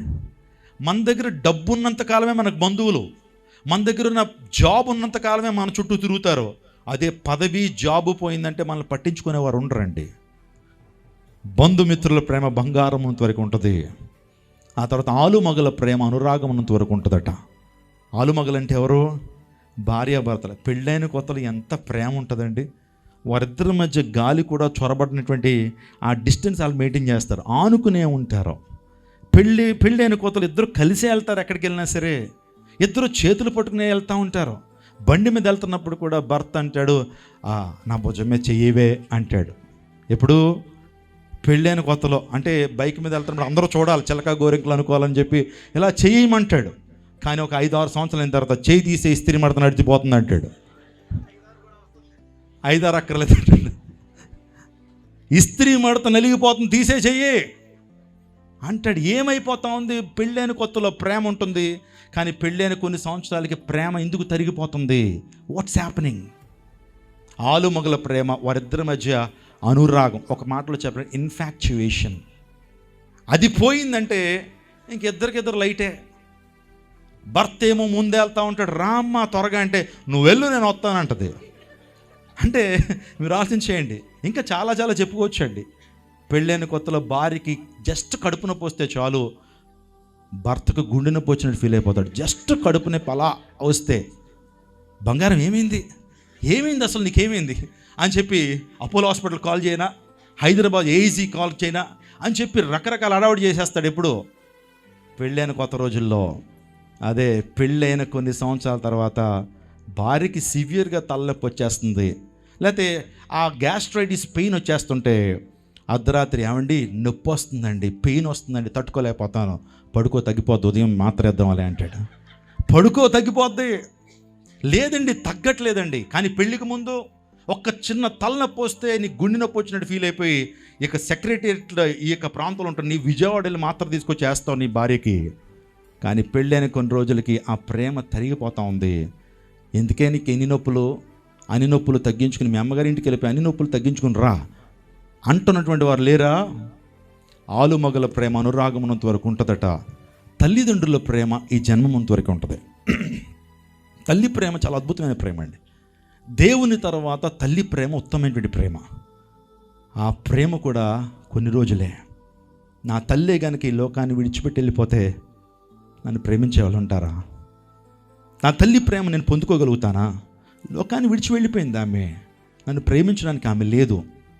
మన దగ్గర డబ్బు ఉన్నంత కాలమే మనకు బంధువులు, మన దగ్గర ఉన్న జాబ్ ఉన్నంత కాలమే మన చుట్టూ తిరుగుతారు. అదే పదవి జాబు పోయిందంటే మనల్ని పట్టించుకునేవారు ఉండరండి. బంధుమిత్రుల ప్రేమ బంగారం ఉన్నంత వరకు ఉంటుంది. ఆ తర్వాత ఆలుమగల ప్రేమ అనురాగం ఉన్నంత వరకు ఉంటుందట. ఆలుమగలు అంటే ఎవరు? భార్యాభర్తలు. పెళ్ళైన కొత్తలు ఎంత ప్రేమ ఉంటుందండి. వారిద్దరి మధ్య గాలి కూడా చొరబడినటువంటి ఆ డిస్టెన్స్ వాళ్ళు మెయింటైన్ చేస్తారు, ఆనుకునే ఉంటారు. పెళ్ళైన కొత్తలు ఇద్దరు కలిసే వెళ్తారు. ఎక్కడికి వెళ్ళినా సరే ఇద్దరు చేతులు పట్టుకునే వెళ్తూ ఉంటారు. బండి మీద వెళ్తున్నప్పుడు కూడా భర్త అంటాడు, నా భుజమే చెయ్యవే అంటాడు. ఎప్పుడు? పెళ్ళైన కొత్తలో. అంటే బైక్ మీద వెళ్తున్నప్పుడు అందరూ చూడాలి, చిలక గోరింకలు అనుకోవాలని చెప్పి ఇలా చెయ్యమంటాడు. కానీ ఒక 5-6 సంవత్సరాలు అయిన తర్వాత చేయి తీసే ఇస్త్రీ మడత నడిచిపోతుంది అంటాడు. 5-6 అక్కర్లేదు అంటాడు. ఇస్త్రీ మడత నలిగిపోతుంది, తీసే చెయ్యి అంటాడు. ఏమైపోతా ఉంది? పెళ్ళైన కొత్తలో ప్రేమ ఉంటుంది, కానీ పెళ్ళైన కొన్ని సంవత్సరాలకి ప్రేమ ఎందుకు తరిగిపోతుంది? What's happening? ఆలుమగల ప్రేమ, వారిద్దరి మధ్య అనురాగం, ఒక మాటలో చెప్పండి ఇన్ఫాక్చుయేషన్. అది పోయిందంటే ఇంకిద్దరికిద్దరు లైటే. భర్త ఏమో ముందే వెళ్తూ ఉంటాడు, రామ్మ త్వరగా అంటే నువ్వు వెళ్ళు నేను వస్తానంటది. అంటే మీరు ఆలోచించేయండి. ఇంకా చాలా చాలా చెప్పుకోవచ్చండి. పెళ్ళైన కొత్తలో భార్యకి జస్ట్ కడుపున పోస్తే చాలు భర్తకు గుండె నొప్పి వచ్చినట్టు ఫీల్ అయిపోతాడు. జస్ట్ కడుపునే పలా వస్తే బంగారం ఏమైంది అసలు నీకేమైంది అని చెప్పి అపోలో హాస్పిటల్ కాల్ చేయనా, హైదరాబాద్ ఏఈజీ కాల్ చేయనా అని చెప్పి రకరకాల అడావుడి చేసేస్తాడు. ఎప్పుడు? పెళ్ళైన కొత్త రోజుల్లో. అదే పెళ్ళైన కొన్ని సంవత్సరాల తర్వాత భార్యకి సివియర్గా తలనొప్పి వచ్చేస్తుంది, లేకపోతే ఆ గ్యాస్ట్రైటిస్ పెయిన్ వచ్చేస్తుంటే అర్ధరాత్రి, ఏమండి నొప్పి వస్తుందండి, పెయిన్ వస్తుందండి, తట్టుకోలేకపోతాను, పడుకో తగ్గిపోద్ది, ఉదయం మాత్ర వేద్దాం అలా అంటాడు. పడుకో తగ్గిపోద్ది. లేదండి తగ్గట్లేదండి. కానీ పెళ్ళికి ముందు ఒక్క చిన్న తలనొప్పి వస్తే నీ గుండె నొప్పి వచ్చినట్టు ఫీల్ అయిపోయి ఇక సెక్రటేరియట్లో ఈ యొక్క ప్రాంతంలో ఉంటుంది, నీ విజయవాడలో మాత్రం తీసుకొచ్చి వేస్తావు నీ భార్యకి. కానీ పెళ్ళైన కొన్ని రోజులకి ఆ ప్రేమ తరిగిపోతూ ఉంది. ఎందుకే నీకు ఎన్ని నొప్పులు, అన్ని నొప్పులు తగ్గించుకుని మీ అమ్మగారి ఇంటికి వెళ్ళిపోయి అన్ని నొప్పులు తగ్గించుకుని రా అంటున్నటువంటి వారు లేరా? ఆలుమగల ప్రేమ అనురాగమునంత వరకు ఉంటుందట. తల్లిదండ్రుల ప్రేమ ఈ జన్మమంత వరకు ఉంటుంది. తల్లి ప్రేమ చాలా అద్భుతమైన ప్రేమ అండి. దేవుని తర్వాత తల్లి ప్రేమ ఉత్తమమైనటువంటి ప్రేమ. ఆ ప్రేమ కూడా కొన్ని రోజులే. నా తల్లే కనుక ఈ లోకాన్ని విడిచిపెట్టి వెళ్ళిపోతే నన్ను ప్రేమించే వాళ్ళు ఉంటారా? నా తల్లి ప్రేమ నేను పొందుకోగలుగుతానా? లోకాన్ని విడిచి వెళ్ళిపోయింది ఆమె, నన్ను ప్రేమించడానికి ఆమె లేదు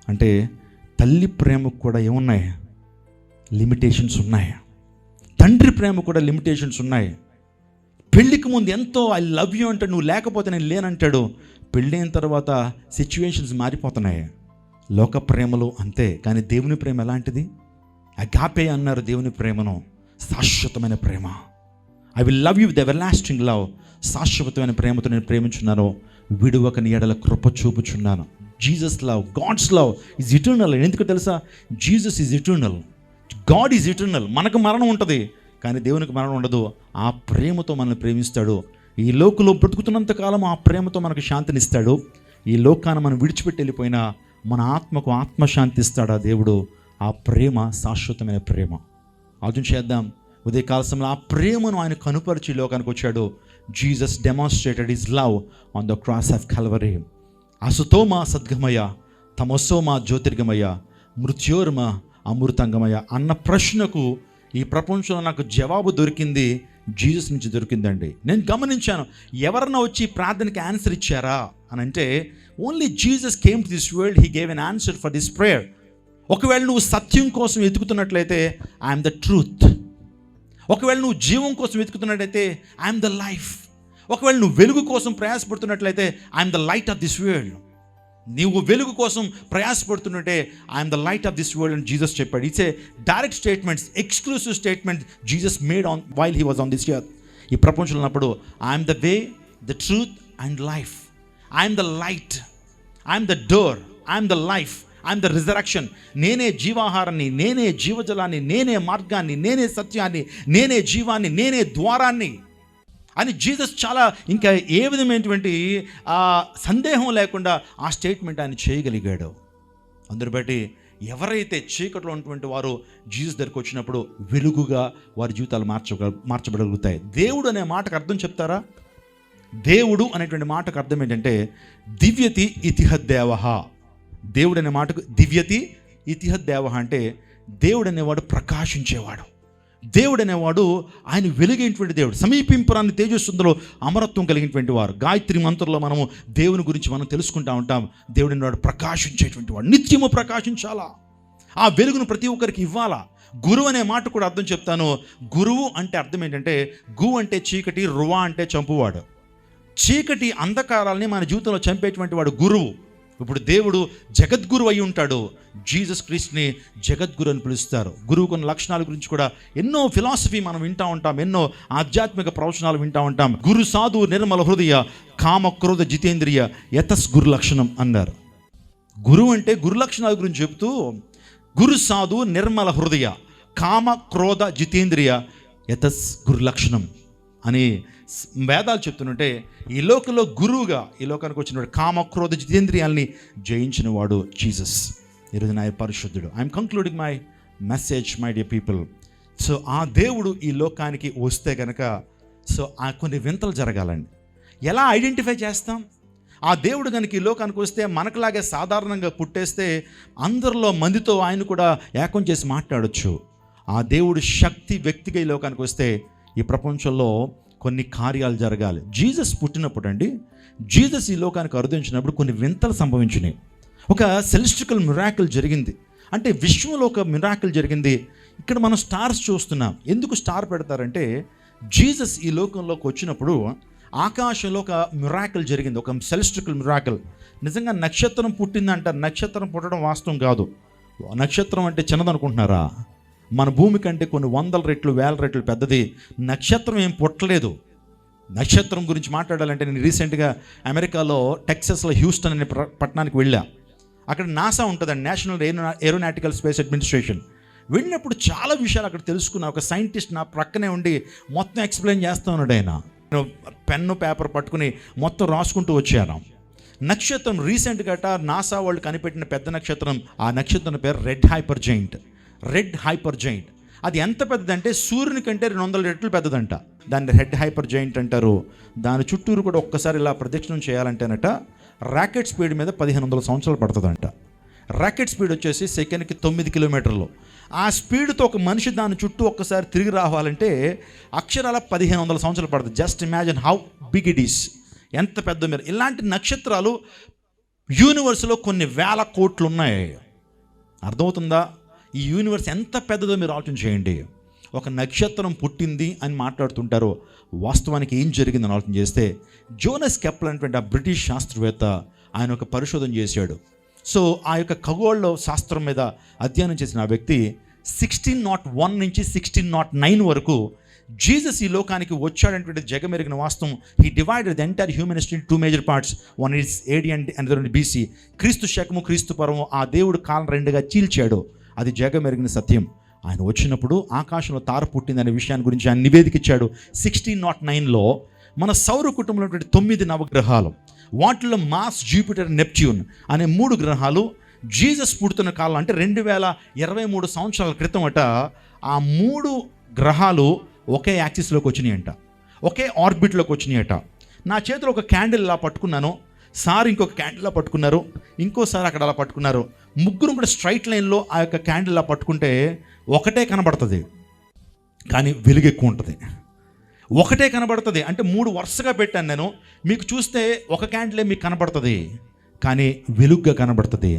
అంటే తల్లి ప్రేమకు కూడా ఏమున్నాయి? లిమిటేషన్స్ ఉన్నాయి. తండ్రి ప్రేమ కూడా లిమిటేషన్స్ ఉన్నాయి. పెళ్ళికి ముందు ఎంతో ఐ లవ్ యూ అంటే నువ్వు లేకపోతే నేను లేనంటాడు. పెళ్ళైన తర్వాత సిచ్యువేషన్స్ మారిపోతున్నాయి. లోక ప్రేమలు అంతే. కానీ దేవుని ప్రేమ ఎలాంటిది? అగాపే అన్నారు దేవుని ప్రేమను, శాశ్వతమైన ప్రేమ. I will love you with everlasting love. శాశ్వతమైన ప్రేమతో నేను ప్రేమించున్నాను, విడువకని ఎడల కృప చూపుచున్నాను. Jesus love, God's love is eternal. ఎందుకు తెలుసా? Jesus is eternal, God is eternal. మనకు మరణం ఉంటుంది కానీ దేవునికి మరణం ఉండదు. ఆ ప్రేమతో మనల్ని ప్రేమిస్తాడు. ఈ లోకంలో బ్రతుకుతున్నంత కాలం ఆ ప్రేమతో మనకు శాంతినిస్తాడు. ఈ లోకాన్ని మనం విడిచిపెట్టి వెళ్ళిపోయినా మన ఆత్మకు ఆత్మశాంతి ఇస్తాడు ఆ దేవుడు. ఆ ప్రేమ శాశ్వతమైన ప్రేమ. ఆలోచన చేద్దాం. ఉదయకాల సమయంలో ఆ ప్రేమను ఆయన కనుపరిచి లోకానికి వచ్చాడు. Jesus demonstrated his love on the cross of Calvary. అసుతోమ సద్గమయ, తమసోమ జ్యోతిర్గమయ, మృత్యోర్మ అమృతంగమయ అన్న ప్రశ్నకు ఈ ప్రపంచంలో నాకు జవాబు దొరికింది, జీసస్ నుంచి దొరికిందండి. నేను గమనించాను, ఎవరన్నా వచ్చి ప్రార్థనకి ఆన్సర్ ఇచ్చారా అని అంటే only Jesus came to this world, he gave an answer for this prayer. ఒకవేళ నువ్వు సత్యం కోసం వెతుకుతున్నట్లయితే ఐఎమ్ ద ట్రూత్. ఒకవేళ నువ్వు జీవం కోసం వెతుకుతున్నట్లయితే ఐఎమ్ ద లైఫ్. ఒకవేళ నువ్వు వెలుగు కోసం ప్రయాసపడుతున్నట్లయితే I am the light of this world. నీవు వెలుగు కోసం ప్రయాసపడుతున్నట్టే I am the light of this world అని జీసస్ చెప్పాడు. It's a direct statements, exclusive statement Jesus made on while he was on this earth. ఈ ప్రపంచంలో ఉన్నప్పుడు I am the way, the truth and life, I am the light, I am the door, I am the life, I am the resurrection. నేనే జీవాహారాన్ని, నేనే జీవజలాన్ని, నేనే మార్గాన్ని, నేనే సత్యాన్ని, నేనే జీవాన్ని, నేనే ద్వారాన్ని అని జీసస్ చాలా ఇంకా ఏ విధమైనటువంటి సందేహం లేకుండా ఆ స్టేట్మెంట్ ఆయన చేయగలిగాడు. అందుని బట్టి ఎవరైతే చీకట్లో ఉన్నటువంటి వారు జీసస్ దగ్గరికి వచ్చినప్పుడు వెలుగుగా వారి జీవితాలు మార్చబడగలుగుతాయి. దేవుడు అనే మాటకు అర్థం చెప్తారా? దేవుడు అనేటువంటి మాటకు అర్థం ఏంటంటే దివ్యతి ఇతిహద్దేవహ. దేవుడు అనే మాటకు దివ్యతి ఇతిహద్దేవహ అంటే దేవుడు అనేవాడు ప్రకాశించేవాడు. దేవుడు అనేవాడు ఆయన వెలిగేటువంటి దేవుడు. సమీపింపురాన్ని తేజస్సుందులో అమరత్వం కలిగినటువంటి వారు. గాయత్రి మంత్రంలో మనము దేవుని గురించి మనం తెలుసుకుంటూ ఉంటాం. దేవుడు అనేవాడు ప్రకాశించేటువంటి వాడు, నిత్యము ప్రకాశించాలా, ఆ వెలుగును ప్రతి ఒక్కరికి ఇవ్వాలా. గురువు అనే మాట కూడా అర్థం చెప్తాను. గురువు అంటే అర్థం ఏంటంటే గు అంటే చీకటి, రువా అంటే చంపువాడు. చీకటి అంధకారాలని మన జీవితంలో చంపేటువంటి వాడు గురువు. ఇప్పుడు దేవుడు జగద్గురు అయి ఉంటాడు. జీసస్ క్రీస్ట్ని జగద్గురు అని పిలుస్తారు. గురువు కొన్ని లక్షణాల గురించి కూడా ఎన్నో ఫిలాసఫీ మనం వింటూ ఉంటాం, ఎన్నో ఆధ్యాత్మిక ప్రవచనాలు వింటూ ఉంటాం. గురు సాధు నిర్మల హృదయ కామ క్రోధ జితేంద్రియ యతస్ గురు లక్షణం అన్నారు. గురువు అంటే గురు లక్షణాల గురించి చెబుతూ గురు సాధు నిర్మల హృదయ కామ క్రోధ జితేంద్రియ యతస్ గురు లక్షణం అని వేదాలు చెప్తుంటే ఈ లోకంలో గురువుగా ఈ లోకానికి వచ్చినవాడు కామ క్రోధ జితేంద్రియాల్ని జయించిన వాడు జీసస్. ఈరోజు నా పరిశుద్ధుడు. I'm concluding my message my dear people. So ఆ దేవుడు ఈ లోకానికి వస్తే కనుక సో ఆ కొన్ని వింతలు జరగాలండి. ఎలా ఐడెంటిఫై చేస్తాం? ఆ దేవుడు కనుక ఈ లోకానికి వస్తే మనకులాగే సాధారణంగా పుట్టేస్తే అందరిలో మందితో ఆయన కూడా ఏకం చేసి మాట్లాడొచ్చు. ఆ దేవుడు శక్తి వ్యక్తిగా ఈ లోకానికి వస్తే ఈ ప్రపంచంలో కొన్ని కార్యాలు జరగాలి. జీసస్ పుట్టినప్పుడు అండి, జీసస్ ఈ లోకానికి అరుదించినప్పుడు కొన్ని వింతలు సంభవించినాయి. ఒక సెలెస్టికల్ మిరాకిల్ జరిగింది. అంటే విశ్వంలో ఒక మిరాకిల్ జరిగింది. ఇక్కడ మనం స్టార్స్ చూస్తున్నాం. ఎందుకు స్టార్ పెడతారంటే జీసస్ ఈ లోకంలోకి వచ్చినప్పుడు ఆకాశంలో ఒక మిరాకిల్ జరిగింది, ఒక సెలెస్టికల్ మిరాకిల్. నిజంగా నక్షత్రం పుట్టిందంటారు. నక్షత్రం పుట్టడం వాస్తవం కాదు. నక్షత్రం అంటే చిన్నదనుకుంటున్నారా? మన భూమి కంటే కొన్ని 100 రెట్లు 1000 రెట్లు పెద్దది. నక్షత్రం ఏం పుట్టలేదు. నక్షత్రం గురించి మాట్లాడాలంటే నేను రీసెంట్గా అమెరికాలో టెక్సస్లో హ్యూస్టన్ అనే పట్టణానికి వెళ్ళా. అక్కడ నాసా ఉంటుందండి, నేషనల్ ఏరోనాటికల్ స్పేస్ అడ్మినిస్ట్రేషన్. వెళ్ళినప్పుడు చాలా విషయాలు అక్కడ తెలుసుకున్నా. ఒక సైంటిస్ట్ నా ప్రక్కనే ఉండి మొత్తం ఎక్స్ప్లెయిన్ చేస్తూ ఉన్నాడు. ఆయన పెన్ను పేపర్ పట్టుకుని మొత్తం రాసుకుంటూ వచ్చాను. నక్షత్రం రీసెంట్గా నాసా వాళ్ళు కనిపెట్టిన పెద్ద నక్షత్రం, ఆ నక్షత్రం పేరు red hyper giant. Red hyper giant అది ఎంత పెద్దదంటే సూర్యుని కంటే 200 రెట్లు పెద్దదంట. దాన్ని రెడ్ హైపర్ జైంట్ అంటారు. దాని చుట్టూరు కూడా ఒక్కసారి ఇలా ప్రదక్షిణం చేయాలంటేనట రాకెట్ స్పీడ్ మీద 1500 సంవత్సరాలు పడుతుందంట. రాకెట్ స్పీడ్ వచ్చేసి సెకండ్కి 9 కిలోమీటర్లు. ఆ స్పీడ్తో ఒక మనిషి దాని చుట్టూ ఒక్కసారి తిరిగి రావాలంటే అక్షరాల 1500 సంవత్సరాలు పడుతుంది. Just imagine how big it is, ఎంత పెద్ద. మీరు ఇలాంటి నక్షత్రాలు యూనివర్స్లో కొన్ని వేల కోట్లు ఉన్నాయి. అర్థమవుతుందా? ఈ యూనివర్స్ ఎంత పెద్దదో మీరు ఆలోచన చేయండి. ఒక నక్షత్రం పుట్టింది అని మాట్లాడుతుంటారు. వాస్తవానికి ఏం జరిగిందని ఆలోచన చేస్తే జోనస్ కెప్లర్ అనేటువంటి ఆ బ్రిటిష్ శాస్త్రవేత్త ఆయన ఒక పరిశోధన చేశాడు. సో ఆ యొక్క ఖగోళ శాస్త్రం మీద అధ్యయనం చేసిన ఆ వ్యక్తి 1601 నుంచి 1609 వరకు జీసస్ ఈ లోకానికి వచ్చాడనేటువంటి జగమెరిగిన వాస్తవం. He divided the entire human history in 2 major parts. One is AD and another BC. క్రీస్తు శకము క్రీస్తు పూర్వము. ఆ దేవుడు కాలం 2గా చీల్చాడు. అది జగమెరిగిన సత్యం. ఆయన వచ్చినప్పుడు ఆకాశంలో తార పుట్టిందనే విషయాన్ని గురించి ఆయన నివేదిక ఇచ్చాడు. 1609లో మన సౌర కుటుంబంలో 9 నవగ్రహాలు, వాటిలో మార్స్, జూపిటర్, నెప్ట్యూన్ అనే 3 గ్రహాలు జీసస్ పుడుతున్న కాలం అంటే 2023 సంవత్సరాల క్రితం అట ఆ 3 గ్రహాలు ఒకే యాక్సిస్లోకి వచ్చినాయంట, ఒకే ఆర్బిట్లోకి వచ్చినాయట. నా చేతిలో ఒక క్యాండిల్ ఇలా పట్టుకున్నాను, సార్ ఇంకొక క్యాండిల్ లా పట్టుకున్నారు, ఇంకోసారి అక్కడ అలా పట్టుకున్నారు. ముగ్గురు కూడా స్ట్రైట్ లైన్లో ఆ యొక్క క్యాండిల్ లా పట్టుకుంటే ఒకటే కనబడుతుంది, కానీ వెలుగు ఎక్కువ ఉంటుంది. ఒకటే కనబడుతుంది అంటే 3 వరుసగా పెట్టాను నేను. మీకు చూస్తే ఒక క్యాండిలే మీకు కనబడుతుంది, కానీ వెలుగుగా కనబడుతుంది.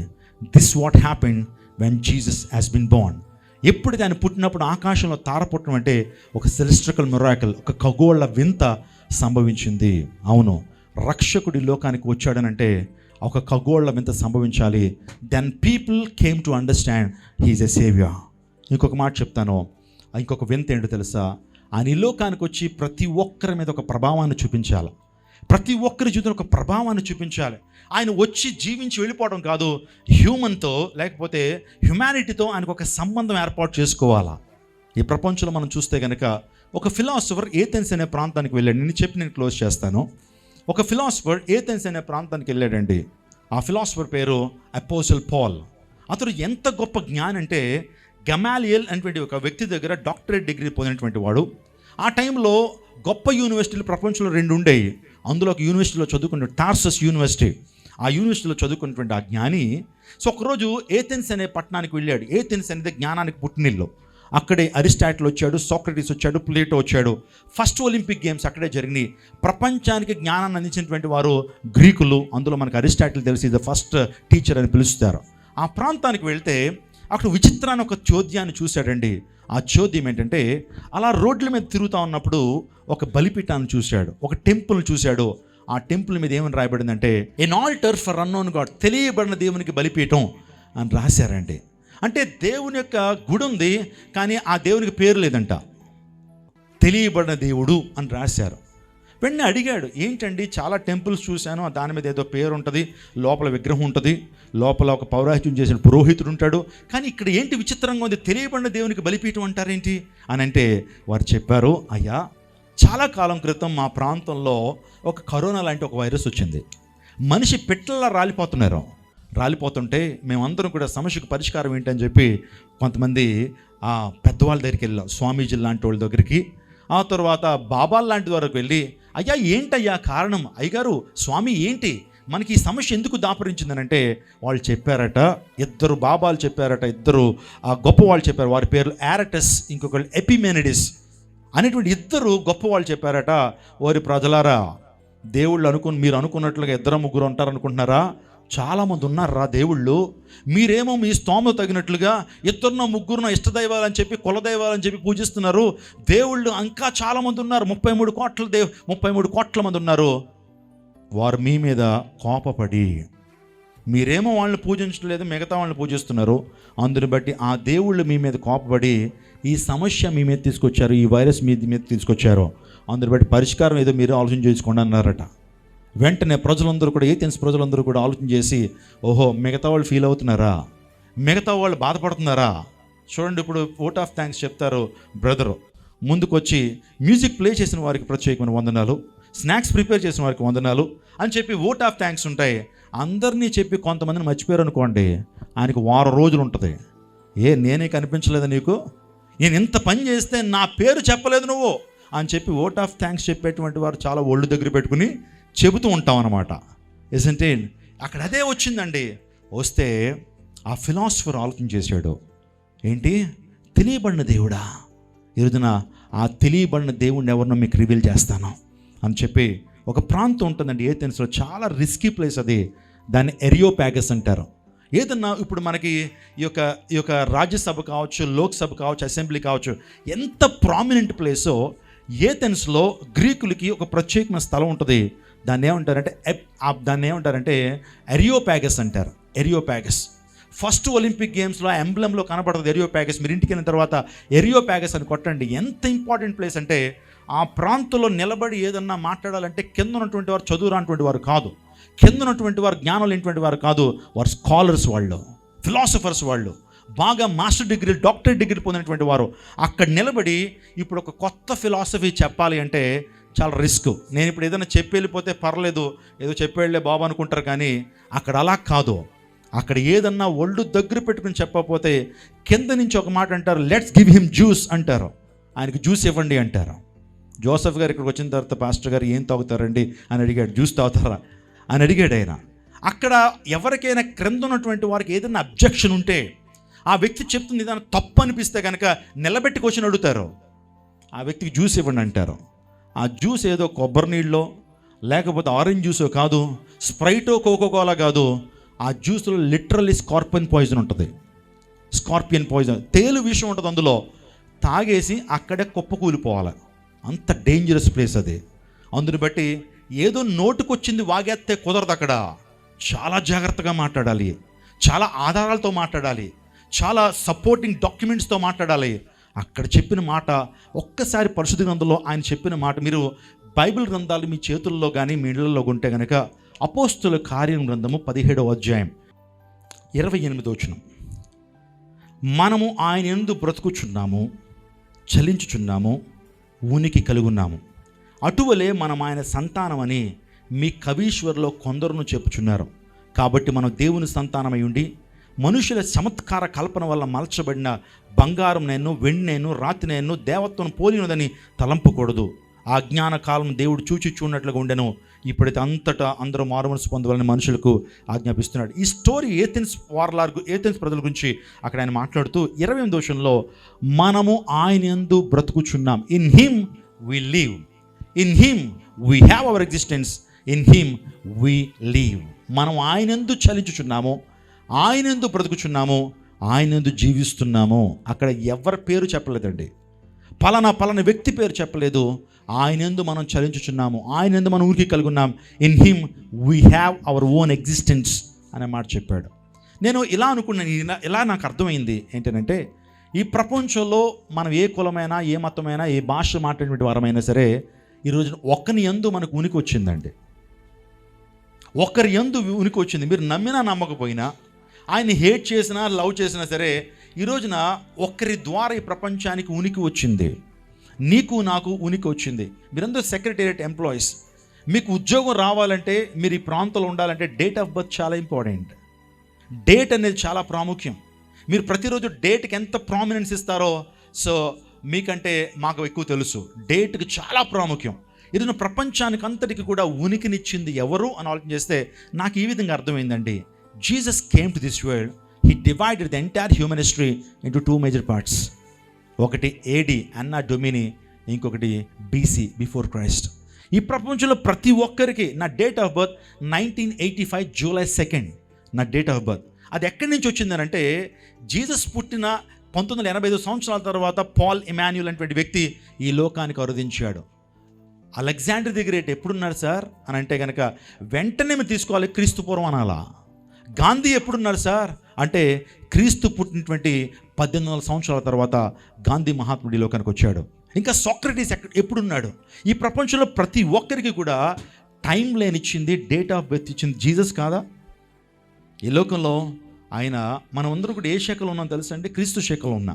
This what happened when Jesus has been Born. ఎప్పుడైతే ఆయన పుట్టినప్పుడు ఆకాశంలో తార పుట్టడం అంటే ఒక సెలెస్టికల్ మిరాకిల్, ఒక ఖగోళ వింత సంభవించింది. అవును, రక్షకుడి లోకానికి వచ్చాడనంటే ఒక ఖగోళ వింత సంభవించాలి. Then people came to understand he is a saviour. ఇంకొక మాట చెప్తాను, ఇంకొక వింత ఏంటో తెలుసా? ఆయన ఈ లోకానికి వచ్చి ప్రతి ఒక్కరి మీద ఒక ప్రభావాన్ని చూపించాలి, ప్రతి ఒక్కరి జీవితంలో ఒక ప్రభావాన్ని చూపించాలి. ఆయన వచ్చి జీవించి వెళ్ళిపోవడం కాదు, హ్యూమన్తో లేకపోతే హ్యుమానిటీతో ఆయనకు ఒక సంబంధం ఏర్పాటు చేసుకోవాలా. ఈ ప్రపంచంలో మనం చూస్తే కనుక ఒక ఫిలాసఫర్ ఏథెన్స్ అనే ప్రాంతానికి వెళ్ళాడు. నేను క్లోజ్ చేస్తాను. ఒక ఫిలాసఫర్ ఏథెన్స్ అనే ప్రాంతానికి వెళ్ళాడండి. ఆ ఫిలాసఫర్ పేరు అపోస్టల్ పాల్. అతడు ఎంత గొప్ప జ్ఞాని అంటే గమాలియల్ అనేటువంటి ఒక వ్యక్తి దగ్గర డాక్టరేట్ డిగ్రీ పొందినటువంటి వాడు. ఆ టైంలో గొప్ప యూనివర్సిటీలు ప్రపంచంలో 2 ఉండేవి. అందులో ఒక యూనివర్సిటీలో చదువుకున్న టార్సస్ యూనివర్సిటీ, ఆ యూనివర్సిటీలో చదువుకున్నటువంటి ఆ జ్ఞాని ఒకరోజు ఏథెన్స్ అనే పట్టణానికి వెళ్ళాడు. ఏథెన్స్ అనేది జ్ఞానానికి పుట్టినిల్లు. అక్కడే అరిస్టాటిల్ వచ్చాడు, సోక్రటీస్ వచ్చాడు, ప్లేటో వచ్చాడు. ఫస్ట్ ఒలింపిక్ గేమ్స్ అక్కడే జరిగినాయి. ప్రపంచానికి జ్ఞానాన్ని అందించినటువంటి వారు గ్రీకులు. అందులో మనకు అరిస్టాటిల్ తెలిసి ద ఫస్ట్ టీచర్ అని పిలుస్తారు. ఆ ప్రాంతానికి వెళ్తే అక్కడ విచిత్రాన్ని ఒక చోద్యాన్ని చూశాడండి. ఆ చోద్యం ఏంటంటే, అలా రోడ్ల మీద తిరుగుతూ ఉన్నప్పుడు ఒక బలిపీఠాన్ని చూశాడు, ఒక టెంపుల్ చూశాడు. ఆ టెంపుల్ మీద ఏమని రాయబడిందంటే, ఎన్ ఆల్టర్ ఫర్ అన్నోన్ గాడ్, తెలియబడిన దేవునికి బలిపీఠం అని రాశారండి. అంటే దేవుని యొక్క గుడి ఉంది, కానీ ఆ దేవునికి పేరు లేదంట, తెలియబడిన దేవుడు అని రాశారు. వెంటనే అడిగాడు, ఏంటండి చాలా టెంపుల్స్ చూశాను, దాని మీద ఏదో పేరు ఉంటుంది, లోపల విగ్రహం ఉంటుంది, లోపల ఒక పౌరాహిత్యం చేసిన పురోహితుడు ఉంటాడు, కానీ ఇక్కడ ఏంటి విచిత్రంగా ఉంది, తెలియబడిన దేవునికి బలిపీఠం అంటారేంటి అని అంటే వారు చెప్పారు, అయ్యా చాలా కాలం క్రితం మా ప్రాంతంలో ఒక కరోనా లాంటి ఒక వైరస్ వచ్చింది. మనిషి పిట్టల్లా రాలిపోతుంటే మేమందరం కూడా సమస్యకు పరిష్కారం ఏంటని చెప్పి కొంతమంది పెద్దవాళ్ళ దగ్గరికి వెళ్ళాం, స్వామీజీ లాంటి వాళ్ళ దగ్గరికి. ఆ తర్వాత బాబాల లాంటి వరకు వెళ్ళి, అయ్యా ఏంటయ్యా కారణం, అయ్యగారు స్వామి ఏంటి మనకి ఈ సమస్య ఎందుకు దాపరించిందనంటే వాళ్ళు చెప్పారట, 2 బాబాలు చెప్పారట, 2 గొప్పవాళ్ళు చెప్పారు. వారి పేర్లు యారటస్, ఇంకొకళ్ళు ఎపిమెనిడిస్ అనేటువంటి 2 గొప్పవాళ్ళు చెప్పారట, వారి ప్రజలారా దేవుళ్ళు మీరు అనుకున్నట్లుగా 2-3 ఉంటారనుకుంటున్నారా, చాలామంది ఉన్నారా దేవుళ్ళు, మీరేమో మీ స్తోమత తగినట్లుగా 2-3 ఇష్టదైవాలని చెప్పి కులదైవాలని చెప్పి పూజిస్తున్నారు. దేవుళ్ళు ఇంకా చాలామంది ఉన్నారు, 33 కోట్ల మంది ఉన్నారు. వారు మీ మీద కోపపడి మీరేమో వాళ్ళని పూజించట్లేదు, మిగతా వాళ్ళని పూజిస్తున్నారు. అందుని బట్టి ఆ దేవుళ్ళు మీ మీద కోపపడి ఈ సమస్య మీ మీద తీసుకొచ్చారు, ఈ వైరస్ మీ మీద తీసుకొచ్చారు. అందుని బట్టి పరిష్కారం ఏదో మీరు ఆలోచన చేసుకోండి అన్నారట. వెంటనే ప్రజలందరూ కూడా, ఏథెన్స్ ప్రజలందరూ కూడా ఆలోచన చేసి, ఓహో మిగతా వాళ్ళు ఫీల్ అవుతున్నారా, మిగతా వాళ్ళు బాధపడుతున్నారా. చూడండి, ఇప్పుడు ఓట్ ఆఫ్ థ్యాంక్స్ చెప్తారు బ్రదరు, ముందుకు వచ్చి మ్యూజిక్ ప్లే చేసిన వారికి ప్రత్యేకమైన వందనాలు, స్నాక్స్ ప్రిపేర్ చేసిన వారికి వందనాలు అని చెప్పి ఓట్ ఆఫ్ థ్యాంక్స్ ఉంటాయి. అందరినీ చెప్పి కొంతమందిని మర్చిపోయారు అనుకోండి, ఆయనకు 1 వారం రోజులు ఉంటుంది. నేనే కనిపించలేదు నీకు, నేను ఇంత పని చేస్తే నా పేరు చెప్పలేదు నువ్వు అని చెప్పి ఓట్ ఆఫ్ థ్యాంక్స్ చెప్పేటువంటి వారు చాలా ఒళ్ళు దగ్గర పెట్టుకుని చెబుతూ ఉంటాం అన్నమాట. Isn't it? అక్కడ అదే వచ్చిందండి. వస్తే ఆ ఫిలాసఫర్ ఆలోచన చేశాడు, ఏంటి తెలియబడిన దేవుడా, ఈరోజున ఆ తెలియబడిన దేవుడిని ఎవరినో మీకు రివీల్ చేస్తాను అని చెప్పి ఒక ప్రాంతం ఉంటుందండి ఏథెన్స్లో, చాలా రిస్కీ ప్లేస్ అది. దాన్ని ఎరియోపాగస్ అంటారు. ఏదన్నా ఇప్పుడు మనకి ఈ యొక్క రాజ్యసభ కావచ్చు, లోక్సభ కావచ్చు, అసెంబ్లీ కావచ్చు, ఎంత ప్రామినెంట్ ప్లేసో ఏథెన్స్లో గ్రీకులకి ఒక ప్రత్యేకమైన స్థలం ఉంటుంది. దాన్ని ఏమంటారంటే ఎరియోపాగస్ అంటారు. ఎరియోపాగస్ ఫస్ట్ ఒలింపిక్ గేమ్స్లో ఎంబ్లంలో కనబడుతుంది ఎరియోపాగస్. మీరు ఇంటికి వెళ్ళిన తర్వాత ఎరియోపాగస్ అని కొట్టండి. ఎంత ఇంపార్టెంట్ ప్లేస్ అంటే ఆ ప్రాంతంలో నిలబడి ఏదన్నా మాట్లాడాలంటే కింద ఉన్నటువంటి వారు చదువు రానటువంటి వారు కాదు, కింద ఉన్నటువంటి వారు జ్ఞానం లేనటువంటి వారు కాదు, వారు స్కాలర్స్, వాళ్ళు ఫిలాసఫర్స్, వాళ్ళు బాగా మాస్టర్ డిగ్రీ, డాక్టరేట్ డిగ్రీ పొందినటువంటి వారు అక్కడ నిలబడి ఇప్పుడు ఒక కొత్త ఫిలాసఫీ చెప్పాలి అంటే చాలా రిస్క్. నేను ఇప్పుడు ఏదైనా చెప్పి వెళ్ళిపోతే పర్లేదు, ఏదో చెప్పి వెళ్ళే బాబు అనుకుంటారు, కానీ అక్కడ అలా కాదు. అక్కడ ఏదన్నా ఒళ్ళు దగ్గర పెట్టుకుని చెప్పకపోతే కింద నుంచి ఒక మాట అంటారు, లెట్స్ గివ్ హిమ్ జ్యూస్ అంటారు, ఆయనకి జ్యూస్ ఇవ్వండి అంటారు. జోసెఫ్ గారు ఇక్కడికి వచ్చిన తర్వాత పాస్టర్ గారు ఏం తాగుతారండి అని అడిగాడు, జ్యూస్ తాగుతారా అని అడిగాడు ఆయన. అక్కడ ఎవరికైనా క్రింద ఉన్నటువంటి వారికి ఏదైనా అబ్జెక్షన్ ఉంటే, ఆ వ్యక్తి చెప్తుంది ఏదైనా తప్పు అనిపిస్తే కనుక నిలబెట్టి క్వశ్చన్ అడుగుతారు, ఆ వ్యక్తికి జ్యూస్ ఇవ్వండి అంటారు. ఆ జ్యూస్ ఏదో కొబ్బరి నీళ్ళో లేకపోతే ఆరెంజ్ జ్యూసో కాదు, స్ప్రైటో కోకోకోలా కాదు, ఆ జ్యూస్లో లిటరల్లీ స్కార్పియన్ పాయిజన్ ఉంటుంది. స్కార్పియన్ పాయిజన్, తేలు విషయం ఉంటుంది అందులో. తాగేసి అక్కడే కుప్పకూలిపోవాలి, అంత డేంజరస్ ప్లేస్ అది. అందుని బట్టి ఏదో నోటుకొచ్చింది వాగేస్తే కుదరదు. అక్కడ చాలా జాగ్రత్తగా మాట్లాడాలి, చాలా ఆధారాలతో మాట్లాడాలి, చాలా సపోర్టింగ్ డాక్యుమెంట్స్తో మాట్లాడాలి. అక్కడ చెప్పిన మాట ఒక్కసారి పరిశుద్ధ గ్రంథంలో ఆయన చెప్పిన మాట మీరు బైబిల్ గ్రంథాలు మీ చేతుల్లో కానీ మీ ఇళ్లలో ఉంటే కనుక అపోస్తుల కార్యం గ్రంథము 17వ అధ్యాయం 28వ వచనం. మనము ఆయన యందు బ్రతుకుచున్నాము, చలించుచున్నాము, ఉనికి కలుగున్నాము. అటువలే మనం ఆయన సంతానమని మీ కవీశ్వరులో కొందరును చెప్పుచున్నారు. కాబట్టి మనం దేవుని సంతానమై ఉండి మనుషుల చమత్కార కల్పన వల్ల మలచబడిన బంగారం నేను, వెండి నేను, రాతి నేను దేవత్వం పోలినదని తలంపకూడదు. ఆ జ్ఞాన కాలం దేవుడు చూచిచున్నట్లుగా ఉండెను. ఇప్పుడైతే అంతటా అందరూ మారుమనసు పొందవాలని మనుషులకు ఆజ్ఞాపిస్తున్నాడు. ఈ స్టోరీ ఏథెన్స్ ప్రజల గురించి అక్కడ ఆయన మాట్లాడుతూ 28వ వచనంలో మనము ఆయన యందు బ్రతుకుచున్నాం. In him we live, in him we have our existence, in him we live. మనం ఆయన యందు చలించుచున్నాము, ఆయన యందు బ్రతుకుచున్నాము, ఆయన యందు జీవిస్తున్నాము. అక్కడ ఎవరి పేరు చెప్పలేదండి, పలానా వ్యక్తి పేరు చెప్పలేదు. ఆయన యందు మనం చలించుచున్నాము, ఆయన యందు మనం ఊరికి కలిగి ఉన్నాం. In him we have our own existence అనే మాట చెప్పాడు. నేను ఇలా అనుకున్నాను, ఇలా నాకు అర్థమైంది ఏంటంటే ఈ ప్రపంచంలో మనం ఏ కులమైనా, ఏ మతమైనా, ఏ భాష మాట్లాడినటువంటి వారమైనా సరే ఈరోజు ఒక్కని యందు మనకు ఉనికి వచ్చిందండి. ఒకరి యందు ఉనికి వచ్చింది. మీరు నమ్మినా నమ్మకపోయినా, ఆయన హేట్ చేసినా లవ్ చేసినా సరే ఈ రోజున ఒక్కరి ద్వారా ఈ ప్రపంచానికి ఉనికి వచ్చింది. నీకు నాకు ఉనికి వచ్చింది. మీరందరూ సెక్రటేరియట్ ఎంప్లాయీస్. మీకు ఉద్యోగం రావాలంటే, మీరు ఈ ప్రాంతంలో ఉండాలంటే డేట్ ఆఫ్ బర్త్ చాలా ఇంపార్టెంట్. డేట్ అనేది చాలా ప్రాముఖ్యం. మీరు ప్రతిరోజు డేట్కి ఎంత ప్రామినెన్స్ ఇస్తారో సో మీకంటే మాకు ఎక్కువ తెలుసు. డేట్కి చాలా ప్రాముఖ్యం. ఈరోజు ప్రపంచానికి అంతటికి కూడా ఉనికినిచ్చింది ఎవరు అని ఆలోచన చేస్తే నాకు ఈ విధంగా అర్థమైందండి. Jesus came to this world, he divided the entire human history into 2 major parts. ఒకటి ఏడి అన్నా డొమిని, ఇంకొకటి బీసీ బిఫోర్ క్రైస్ట్. ఈ ప్రపంచంలో ప్రతి ఒక్కరికి నా డేట్ ఆఫ్ బర్త్ 1985 జూలై 2 నా డేట్ ఆఫ్ బర్త్. అది ఎక్కడి నుంచి వచ్చిందనంటే జీసస్ పుట్టిన 1985 సంవత్సరాల తర్వాత పాల్ ఇమాన్యుల్ అనేటువంటి వ్యక్తి ఈ లోకానికి అరుదించాడు. అలెగ్జాండర్ ది గ్రేట్ ఎప్పుడున్నారు సార్ అని అంటే కనుక వెంటనే మేము తీసుకోవాలి, క్రీస్తు పూర్వం అనాలా. గాంధీ ఎప్పుడున్నారు సార్ అంటే క్రీస్తు పుట్టినటువంటి 1800 సంవత్సరాల తర్వాత గాంధీ మహాత్ముడి లోకానికి వచ్చాడు. ఇంకా సోక్రటీస్ ఎప్పుడున్నాడు. ఈ ప్రపంచంలో ప్రతి ఒక్కరికి కూడా టైం లైన్ ఇచ్చింది, డేట్ ఆఫ్ బర్త్ ఇచ్చింది జీసస్ కాదా? ఈ లోకంలో ఆయన మనం అందరూ కూడా ఏ శాఖలో ఉన్నాం తెలుసా అండి? క్రీస్తు శాఖలో ఉన్నా.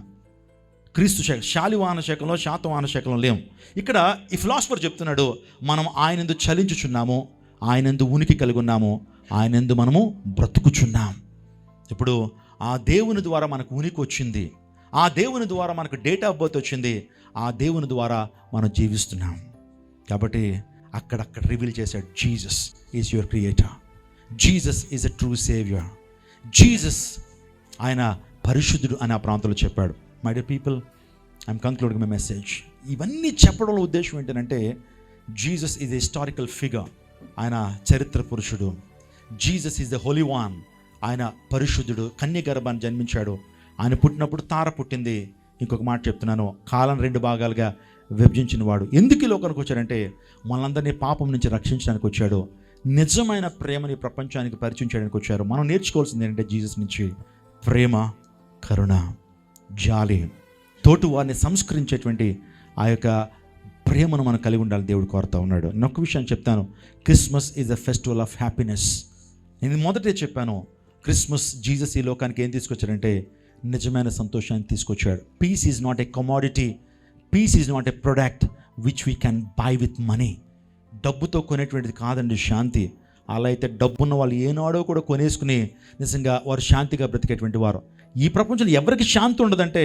క్రీస్తు శాఖ, శాలివాహన శాఖలో, శాతవాహన శాఖలో లేము. ఇక్కడ ఈ ఫిలాసఫర్ చెప్తున్నాడు, మనం ఆయనందు చలించుచున్నాము, ఆయనందు ఉనికి కలిగి ఉన్నాము, ఆయనందు మనము బ్రతుకుచున్నాం. ఇప్పుడు ఆ దేవుని ద్వారా మనకు ఉనికి వచ్చింది, ఆ దేవుని ద్వారా మనకు డేట్ ఆఫ్ బర్త్ వచ్చింది, ఆ దేవుని ద్వారా మనం జీవిస్తున్నాం. కాబట్టి అక్కడక్కడ రివీల్ చేశాడు, Jesus is your creator, Jesus is a true saviour, Jesus ఆయన పరిశుద్ధుడు అని ఆ ప్రాంతంలో చెప్పాడు. My dear people, I'm concluding my message. ఇవన్నీ చెప్పడంలో ఉద్దేశం ఏంటంటే Jesus is a historical figure, ఆయన చరిత్ర పురుషుడు. Jesus is the Holi one, ఆయన పరిశుద్ధుడు, కన్య గర్భాన్ని జన్మించాడు. ఆయన పుట్టినప్పుడు తార పుట్టింది. ఇంకొక మాట చెప్తున్నాను, కాలం 2 భాగాలుగా విభజించిన వాడు. ఎందుకు ఈ లోకానికి వచ్చాడంటే మనందరినీ పాపం నుంచి రక్షించడానికి వచ్చాడు. నిజమైన ప్రేమని ప్రపంచానికి పరిచయం చేయడానికి వచ్చారు. మనం నేర్చుకోవాల్సింది ఏంటంటే జీసస్ నుంచి ప్రేమ, కరుణ, జాలి, తోటి వారిని సంస్కరించేటువంటి ఆ యొక్క ప్రేమను మనం కలిగి ఉండాలి దేవుడు కోరుతూ ఉన్నాడు. నేను ఒక విషయాన్ని చెప్తాను, Christmas is a festival of happiness. నేను మొదటే చెప్పాను, క్రిస్మస్ జీసస్ ఈ లోకానికి ఏం తీసుకొచ్చాడంటే నిజమైన సంతోషాన్ని తీసుకొచ్చాడు. Peace is not a commodity, peace is not a product which we can buy with money. డబ్బుతో కొనేటువంటిది కాదండి శాంతి. అలా అయితే డబ్బున్న వాళ్ళు ఏనాడో కూడా కొనేసుకుని నిజంగా వారు శాంతిగా బ్రతికేటువంటి వారు. ఈ ప్రపంచంలో ఎవరికి శాంతి ఉండదంటే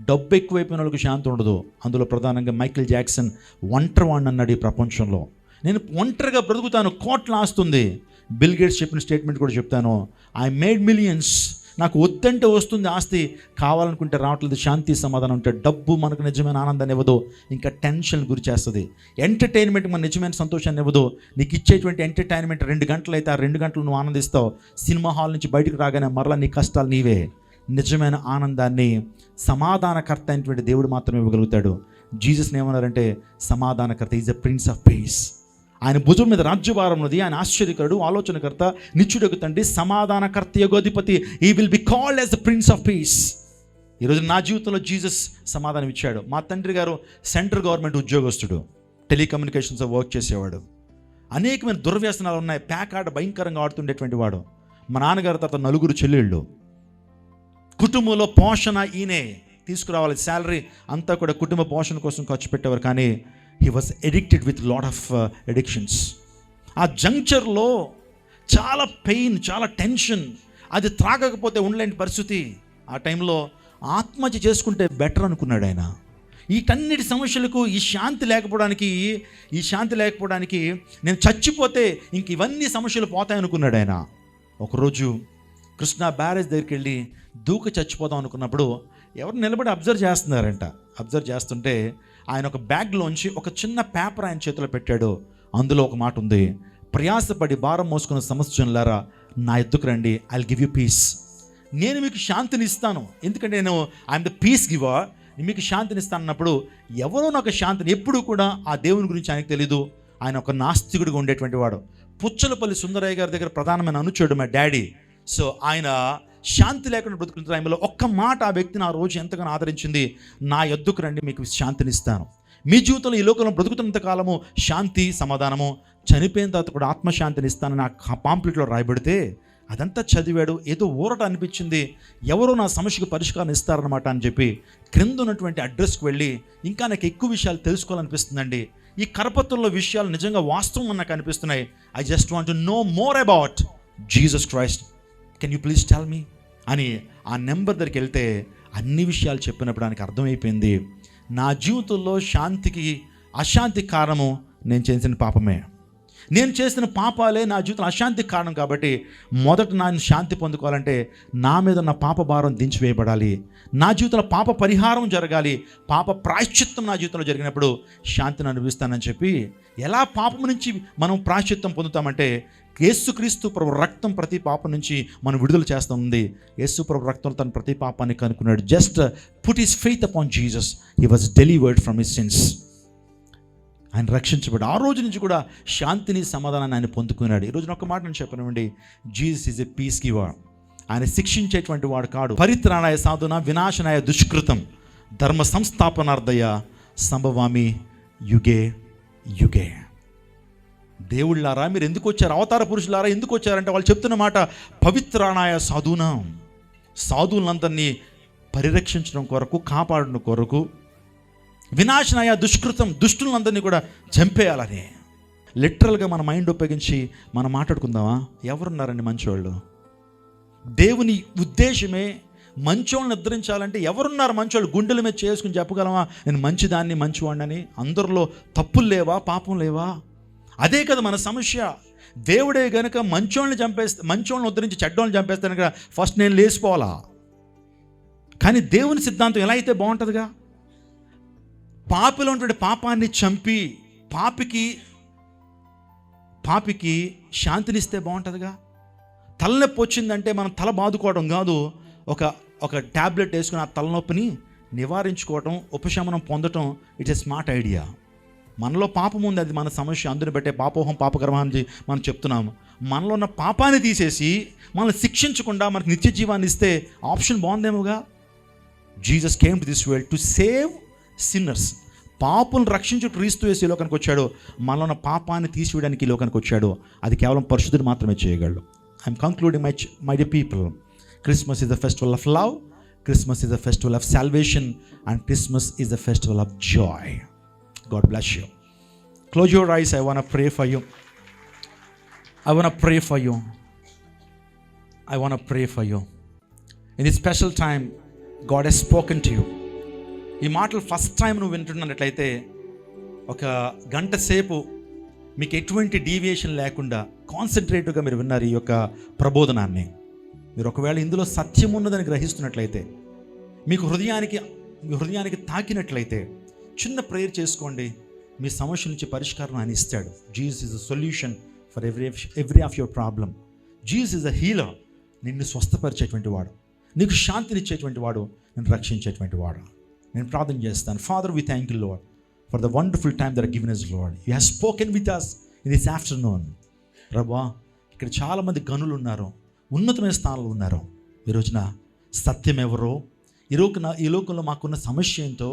డబ్బు ఎక్కువైపోయిన వాళ్ళకి శాంతి ఉండదు. అందులో ప్రధానంగా మైకేల్ జాక్సన్ ఒంటరివాణ్ణి అన్నాడు. ఈ ప్రపంచంలో నేను ఒంటరిగా బ్రతుకుతాను, కోట్ల ఆస్తుంది. బిల్ గేట్స్ చెప్పిన స్టేట్మెంట్ కూడా చెప్తాను, ఐ మేడ్ మిలియన్స్, నాకు వద్దంటే వస్తుంది ఆస్తి, కావాలనుకుంటే రావట్లేదు. శాంతి సమాధానం ఉంటే డబ్బు మనకు నిజమైన ఆనందాన్ని ఇవ్వదు, ఇంకా టెన్షన్ గురి చేస్తుంది. ఎంటర్టైన్మెంట్ మన నిజమైన సంతోషాన్ని ఇవ్వదు. నీకు ఇచ్చేటువంటి ఎంటర్టైన్మెంట్ 2 గంటలు అయితే ఆ 2 గంటలు నువ్వు ఆనందిస్తావు. సినిమా హాల్ నుంచి బయటకు రాగానే మరలా నీ కష్టాలు నీవే. నిజమైన ఆనందాన్ని సమాధానకర్త అయినటువంటి దేవుడు మాత్రమే ఇవ్వగలుగుతాడు. జీసస్ని ఏమన్నారంటే సమాధానకర్త, is a prince of peace. ఆయన భుజం మీద రాజ్యభారం ఉన్నది. ఆయన ఆశ్చర్యకరుడు, ఆలోచనకర్త, నిత్యుడగు తండ్రి, సమాధానకర్త, యోగోధిపతి. He will be called as the prince of peace. ఈరోజు నా జీవితంలో జీసస్ సమాధానం ఇచ్చాడు. మా తండ్రి గారు సెంట్రల్ గవర్నమెంట్ ఉద్యోగస్తుడు, టెలికమ్యూనికేషన్స్లో వర్క్ చేసేవాడు. అనేకమైన దుర్వ్యసనాలు ఉన్నాయి. ప్యాక్ ఆట భయంకరంగా ఆడుతుండేటువంటి వాడు. మా నాన్నగారు తర్వాత 4 చెల్లెళ్ళు. కుటుంబంలో పోషణ ఈయనే తీసుకురావాలి. శాలరీ అంతా కూడా కుటుంబ పోషణ కోసం ఖర్చు పెట్టేవారు. కానీ he was addicted with lot of addictions. ఆ జంక్చర్లో చాలా పెయిన్, చాలా టెన్షన్. అది త్రాగకపోతే ఉండలేని పరిస్థితి. ఆ టైంలో ఆత్మహత్య చేసుకుంటే బెటర్ అనుకున్నాడు ఆయన. వీటన్నిటి సమస్యలకు ఈ శాంతి లేకపోవడానికి నేను చచ్చిపోతే ఇంక ఇవన్నీ సమస్యలు పోతాయనుకున్నాడు ఆయన. ఒకరోజు కృష్ణా బ్యారేజ్ దగ్గరికి వెళ్ళి చచ్చిపోదాం అనుకున్నప్పుడు ఎవరు నిలబడి అబ్జర్వ్ చేస్తున్నారంట. అబ్జర్వ్ చేస్తుంటే ఆయన ఒక బ్యాగ్లోంచి ఒక చిన్న పేపర్ ఆయన చేతిలో పెట్టాడు. అందులో ఒక మాట ఉంది, ప్రయాసపడి భారం మోసుకున్న సమస్యలారా నా ఎద్దుకు రండి, ఐల్ గివ్ యూ పీస్. నేను మీకు శాంతిని ఇస్తాను, ఎందుకంటే నేను ఐఎమ్ ద పీస్ గివర్. మీకు శాంతిని ఇస్తాను అన్నప్పుడు ఎవరో నాకు శాంతిని, ఎప్పుడు కూడా ఆ దేవుని గురించి ఆయనకు తెలీదు. ఆయన ఒక నాస్తికుడిగా ఉండేటువంటి వాడు. పుచ్చలపల్లి సుందరయ్య గారి దగ్గర ప్రధానమైన అనుచరుడు మా డాడీ. సో ఆయన శాంతి లేకుండా బ్రతుకున్న టైంలో ఒక్క మాట ఆ వ్యక్తిని ఆ రోజు ఎంతగానో ఆదరించింది, నా ఎద్దుకు రండి మీకు శాంతిని ఇస్తాను. మీ జీవితంలో ఈ లోకంలో బ్రతుకుతున్నంత కాలము శాంతి సమాధానము, చనిపోయిన తర్వాత కూడా ఆత్మశాంతిని ఇస్తానని ఆ పాంప్లెట్లో రాయబడితే అదంతా చదివాడు. ఏదో ఊరట అనిపించింది, ఎవరో నా సమస్యకు పరిష్కారం ఇస్తారనమాట అని చెప్పి క్రింద ఉన్నటువంటి అడ్రస్కి వెళ్ళి ఇంకా నాకు ఎక్కువ విషయాలు తెలుసుకోవాలనిపిస్తుందండి. ఈ కరపత్రంలో విషయాలు నిజంగా వాస్తవం నాకు అనిపిస్తున్నాయి. I just want to know more about Jesus Christ, can you please tell me అని ఆ నెంబర్ దగ్గరికి వెళ్తే అన్ని విషయాలు చెప్పినప్పుడు ఆయనకు అర్థమైపోయింది, నా జీవితంలో శాంతికి అశాంతికి కారణము నేను చేసిన పాపమే. నేను చేసిన పాపాలే నా జీవితంలో అశాంతికి కారణం. కాబట్టి మొదట నేను శాంతి పొందుకోవాలంటే నా మీద ఉన్న పాప భారం దించివేయబడాలి, నా జీవితంలో పాప పరిహారం జరగాలి, పాప ప్రాయశ్చిత్తం నా జీవితంలో జరిగినప్పుడు శాంతిని అనుభవిస్తానని చెప్పి, ఎలా పాపం నుంచి మనం ప్రాయశ్చిత్తం పొందుతామంటే యేసుక్రీస్తు ప్రభు రక్తం ప్రతి పాపం నుంచి మనం విడుదల చేస్తుంది. యేసు ప్రభు రక్తం తన ప్రతి పాపాన్ని కనుక్కున్నాడు. Just put his faith upon Jesus, he was delivered from his sins. ఆయన రక్షించబడి ఆ రోజు నుంచి కూడా శాంతిని సమాధానాన్ని ఆయన పొందుకున్నాడు. ఈరోజు ఒక మాట నేను చెప్పనివ్వండి, Jesus is a peace giver. ఆయన శిక్షించేటువంటి వాడు కాడు. పరిత్రాణాయ సాధున వినాశనాయ దుష్కృతం ధర్మ సంస్థాపనార్థయ సంభవామి యుగే యుగే. దేవుళ్ళారా మీరు ఎందుకు వచ్చారు, అవతార పురుషులారా ఎందుకు వచ్చారంటే వాళ్ళు చెప్తున్న మాట పవిత్రాణాయ సాధున, సాధువులందరినీ పరిరక్షించడం కొరకు, కాపాడడం కొరకు, వినాశనాయ దుష్కృతం దుష్టులందరినీ కూడా చంపేయాలని. లిటరల్గా మన మైండ్ ఉపయోగించి మనం మాట్లాడుకుందామా? ఎవరున్నారండి మంచోళ్ళు? దేవుని ఉద్దేశమే మంచోళ్ళని నిద్రించాలంటే ఎవరున్నారు మంచోళ్ళు? గుండెల మీద చేసుకుని చెప్పగలమా నేను మంచిదాన్ని మంచివాడిని? అందరిలో తప్పులు లేవా, పాపం లేవా? అదే కదా మన సమస్య. దేవుడే గనుక మంచోళ్ళని ఉద్ధరించి చెడ్డోళ్ళని చంపేస్తాను కదా, ఫస్ట్ నేను లేచిపోవాలా? కానీ దేవుని సిద్ధాంతం ఎలా అయితే బాగుంటుందిగా, పాపిలో ఉన్నటువంటి పాపాన్ని చంపి పాపికి శాంతినిస్తే బాగుంటుందిగా. తలనొప్పి వచ్చిందంటే మనం తల బాదుకోవడం కాదు, ఒక ట్యాబ్లెట్ వేసుకుని ఆ తలనొప్పిని నివారించుకోవటం, ఉపశమనం పొందటం, ఇట్స్ ఎ స్మార్ట్ ఐడియా. మనలో పాపం ఉంది, అది మన సమస్య. అందుని బట్టే పాపోహం పాపకర్మాన్ని మనం చెప్తున్నాము. మనలో ఉన్న పాపాన్ని తీసేసి మనల్ని శిక్షించకుండా మనకు నిత్య జీవాన్ని ఇస్తే ఆప్షన్ బాగుందేమోగా. Jesus came to this world to save sinners. పాపులను రక్షించు క్రీస్తు యేసు ఈ లోకానికి వచ్చాడు. మనలో ఉన్న పాపాన్ని తీసివేయడానికి ఈ లోకానికి వచ్చాడు. అది కేవలం పరిశుద్ధుడు మాత్రమే చేయగలడు. I'm concluding my dear people, Christmas is the festival of love, Christmas is the festival of salvation, and Christmas is the festival of Joy. God bless you. Close your eyes. I want to pray for you. I want to pray for you. I want to pray for you. In this special time, God has spoken to you. ఈ మాటలు ఫస్ట్ టైం నువ్వు వింటున్నట్లయితే ఒక గంట సేపు మీకు ఎటువంటి డీవియేషన్ లేకుండా కాన్సన్ట్రేటివ్గా మీరు విన్నారు ఈ యొక్క ప్రబోధనాన్ని. మీరు ఒకవేళ ఇందులో సత్యం ఉన్నదని గ్రహిస్తున్నట్లయితే, మీ హృదయానికి తాకినట్లయితే చిన్న ప్రేయర్ చేసుకోండి. మీ సమస్య నుంచి పరిష్కారం ఆయన ఇస్తాడు. Jesus is a solution for every of your problem. Jesus is a healer. నిన్ను స్వస్థపరిచేటువంటి వాడు, నీకు శాంతినిచ్చేటువంటి వాడు, నిన్ను రక్షించేటువంటి వాడు. నేను ప్రార్థన చేస్తాను. Father, we thank you Lord for the wonderful time that are given us Lord. You have spoken with us in this afternoon. ప్రభువా, ఇక్కడ చాలామంది గనులు ఉన్నారు, ఉన్నతమైన స్థానంలో ఉన్నారు. ఈ రోజున సత్యం ఎవరో, ఈ లోకంలో మాకున్న సమస్య ఏంటో,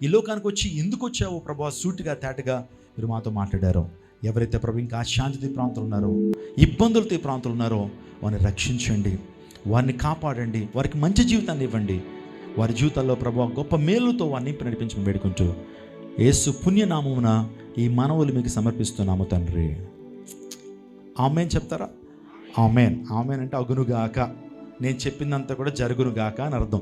ఈ లోకానికి వచ్చి ఎందుకు వచ్చావో ప్రభు సూటిగా తేటగా మీరు మాతో మాట్లాడారో, ఎవరైతే ప్రభు ఇంకా అశాంతి ప్రాంతాలు ఉన్నారో, ఇబ్బందులతో ఈ ప్రాంతాలు ఉన్నారో వారిని రక్షించండి, వారిని కాపాడండి, వారికి మంచి జీవితాన్ని ఇవ్వండి. వారి జీవితాల్లో ప్రభు గొప్ప మేలుతో వారిని నడిపించమని వేడుకుంటూ యేసు పుణ్యనామమున ఈ మనవులు మీకు సమర్పిస్తున్నాము తండ్రి. ఆమేన్ చెప్తారా? ఆమేన్. ఆమేన్ అంటే అగునుగాక, నేను చెప్పిందంతా కూడా జరుగునుగాక అని అర్థం.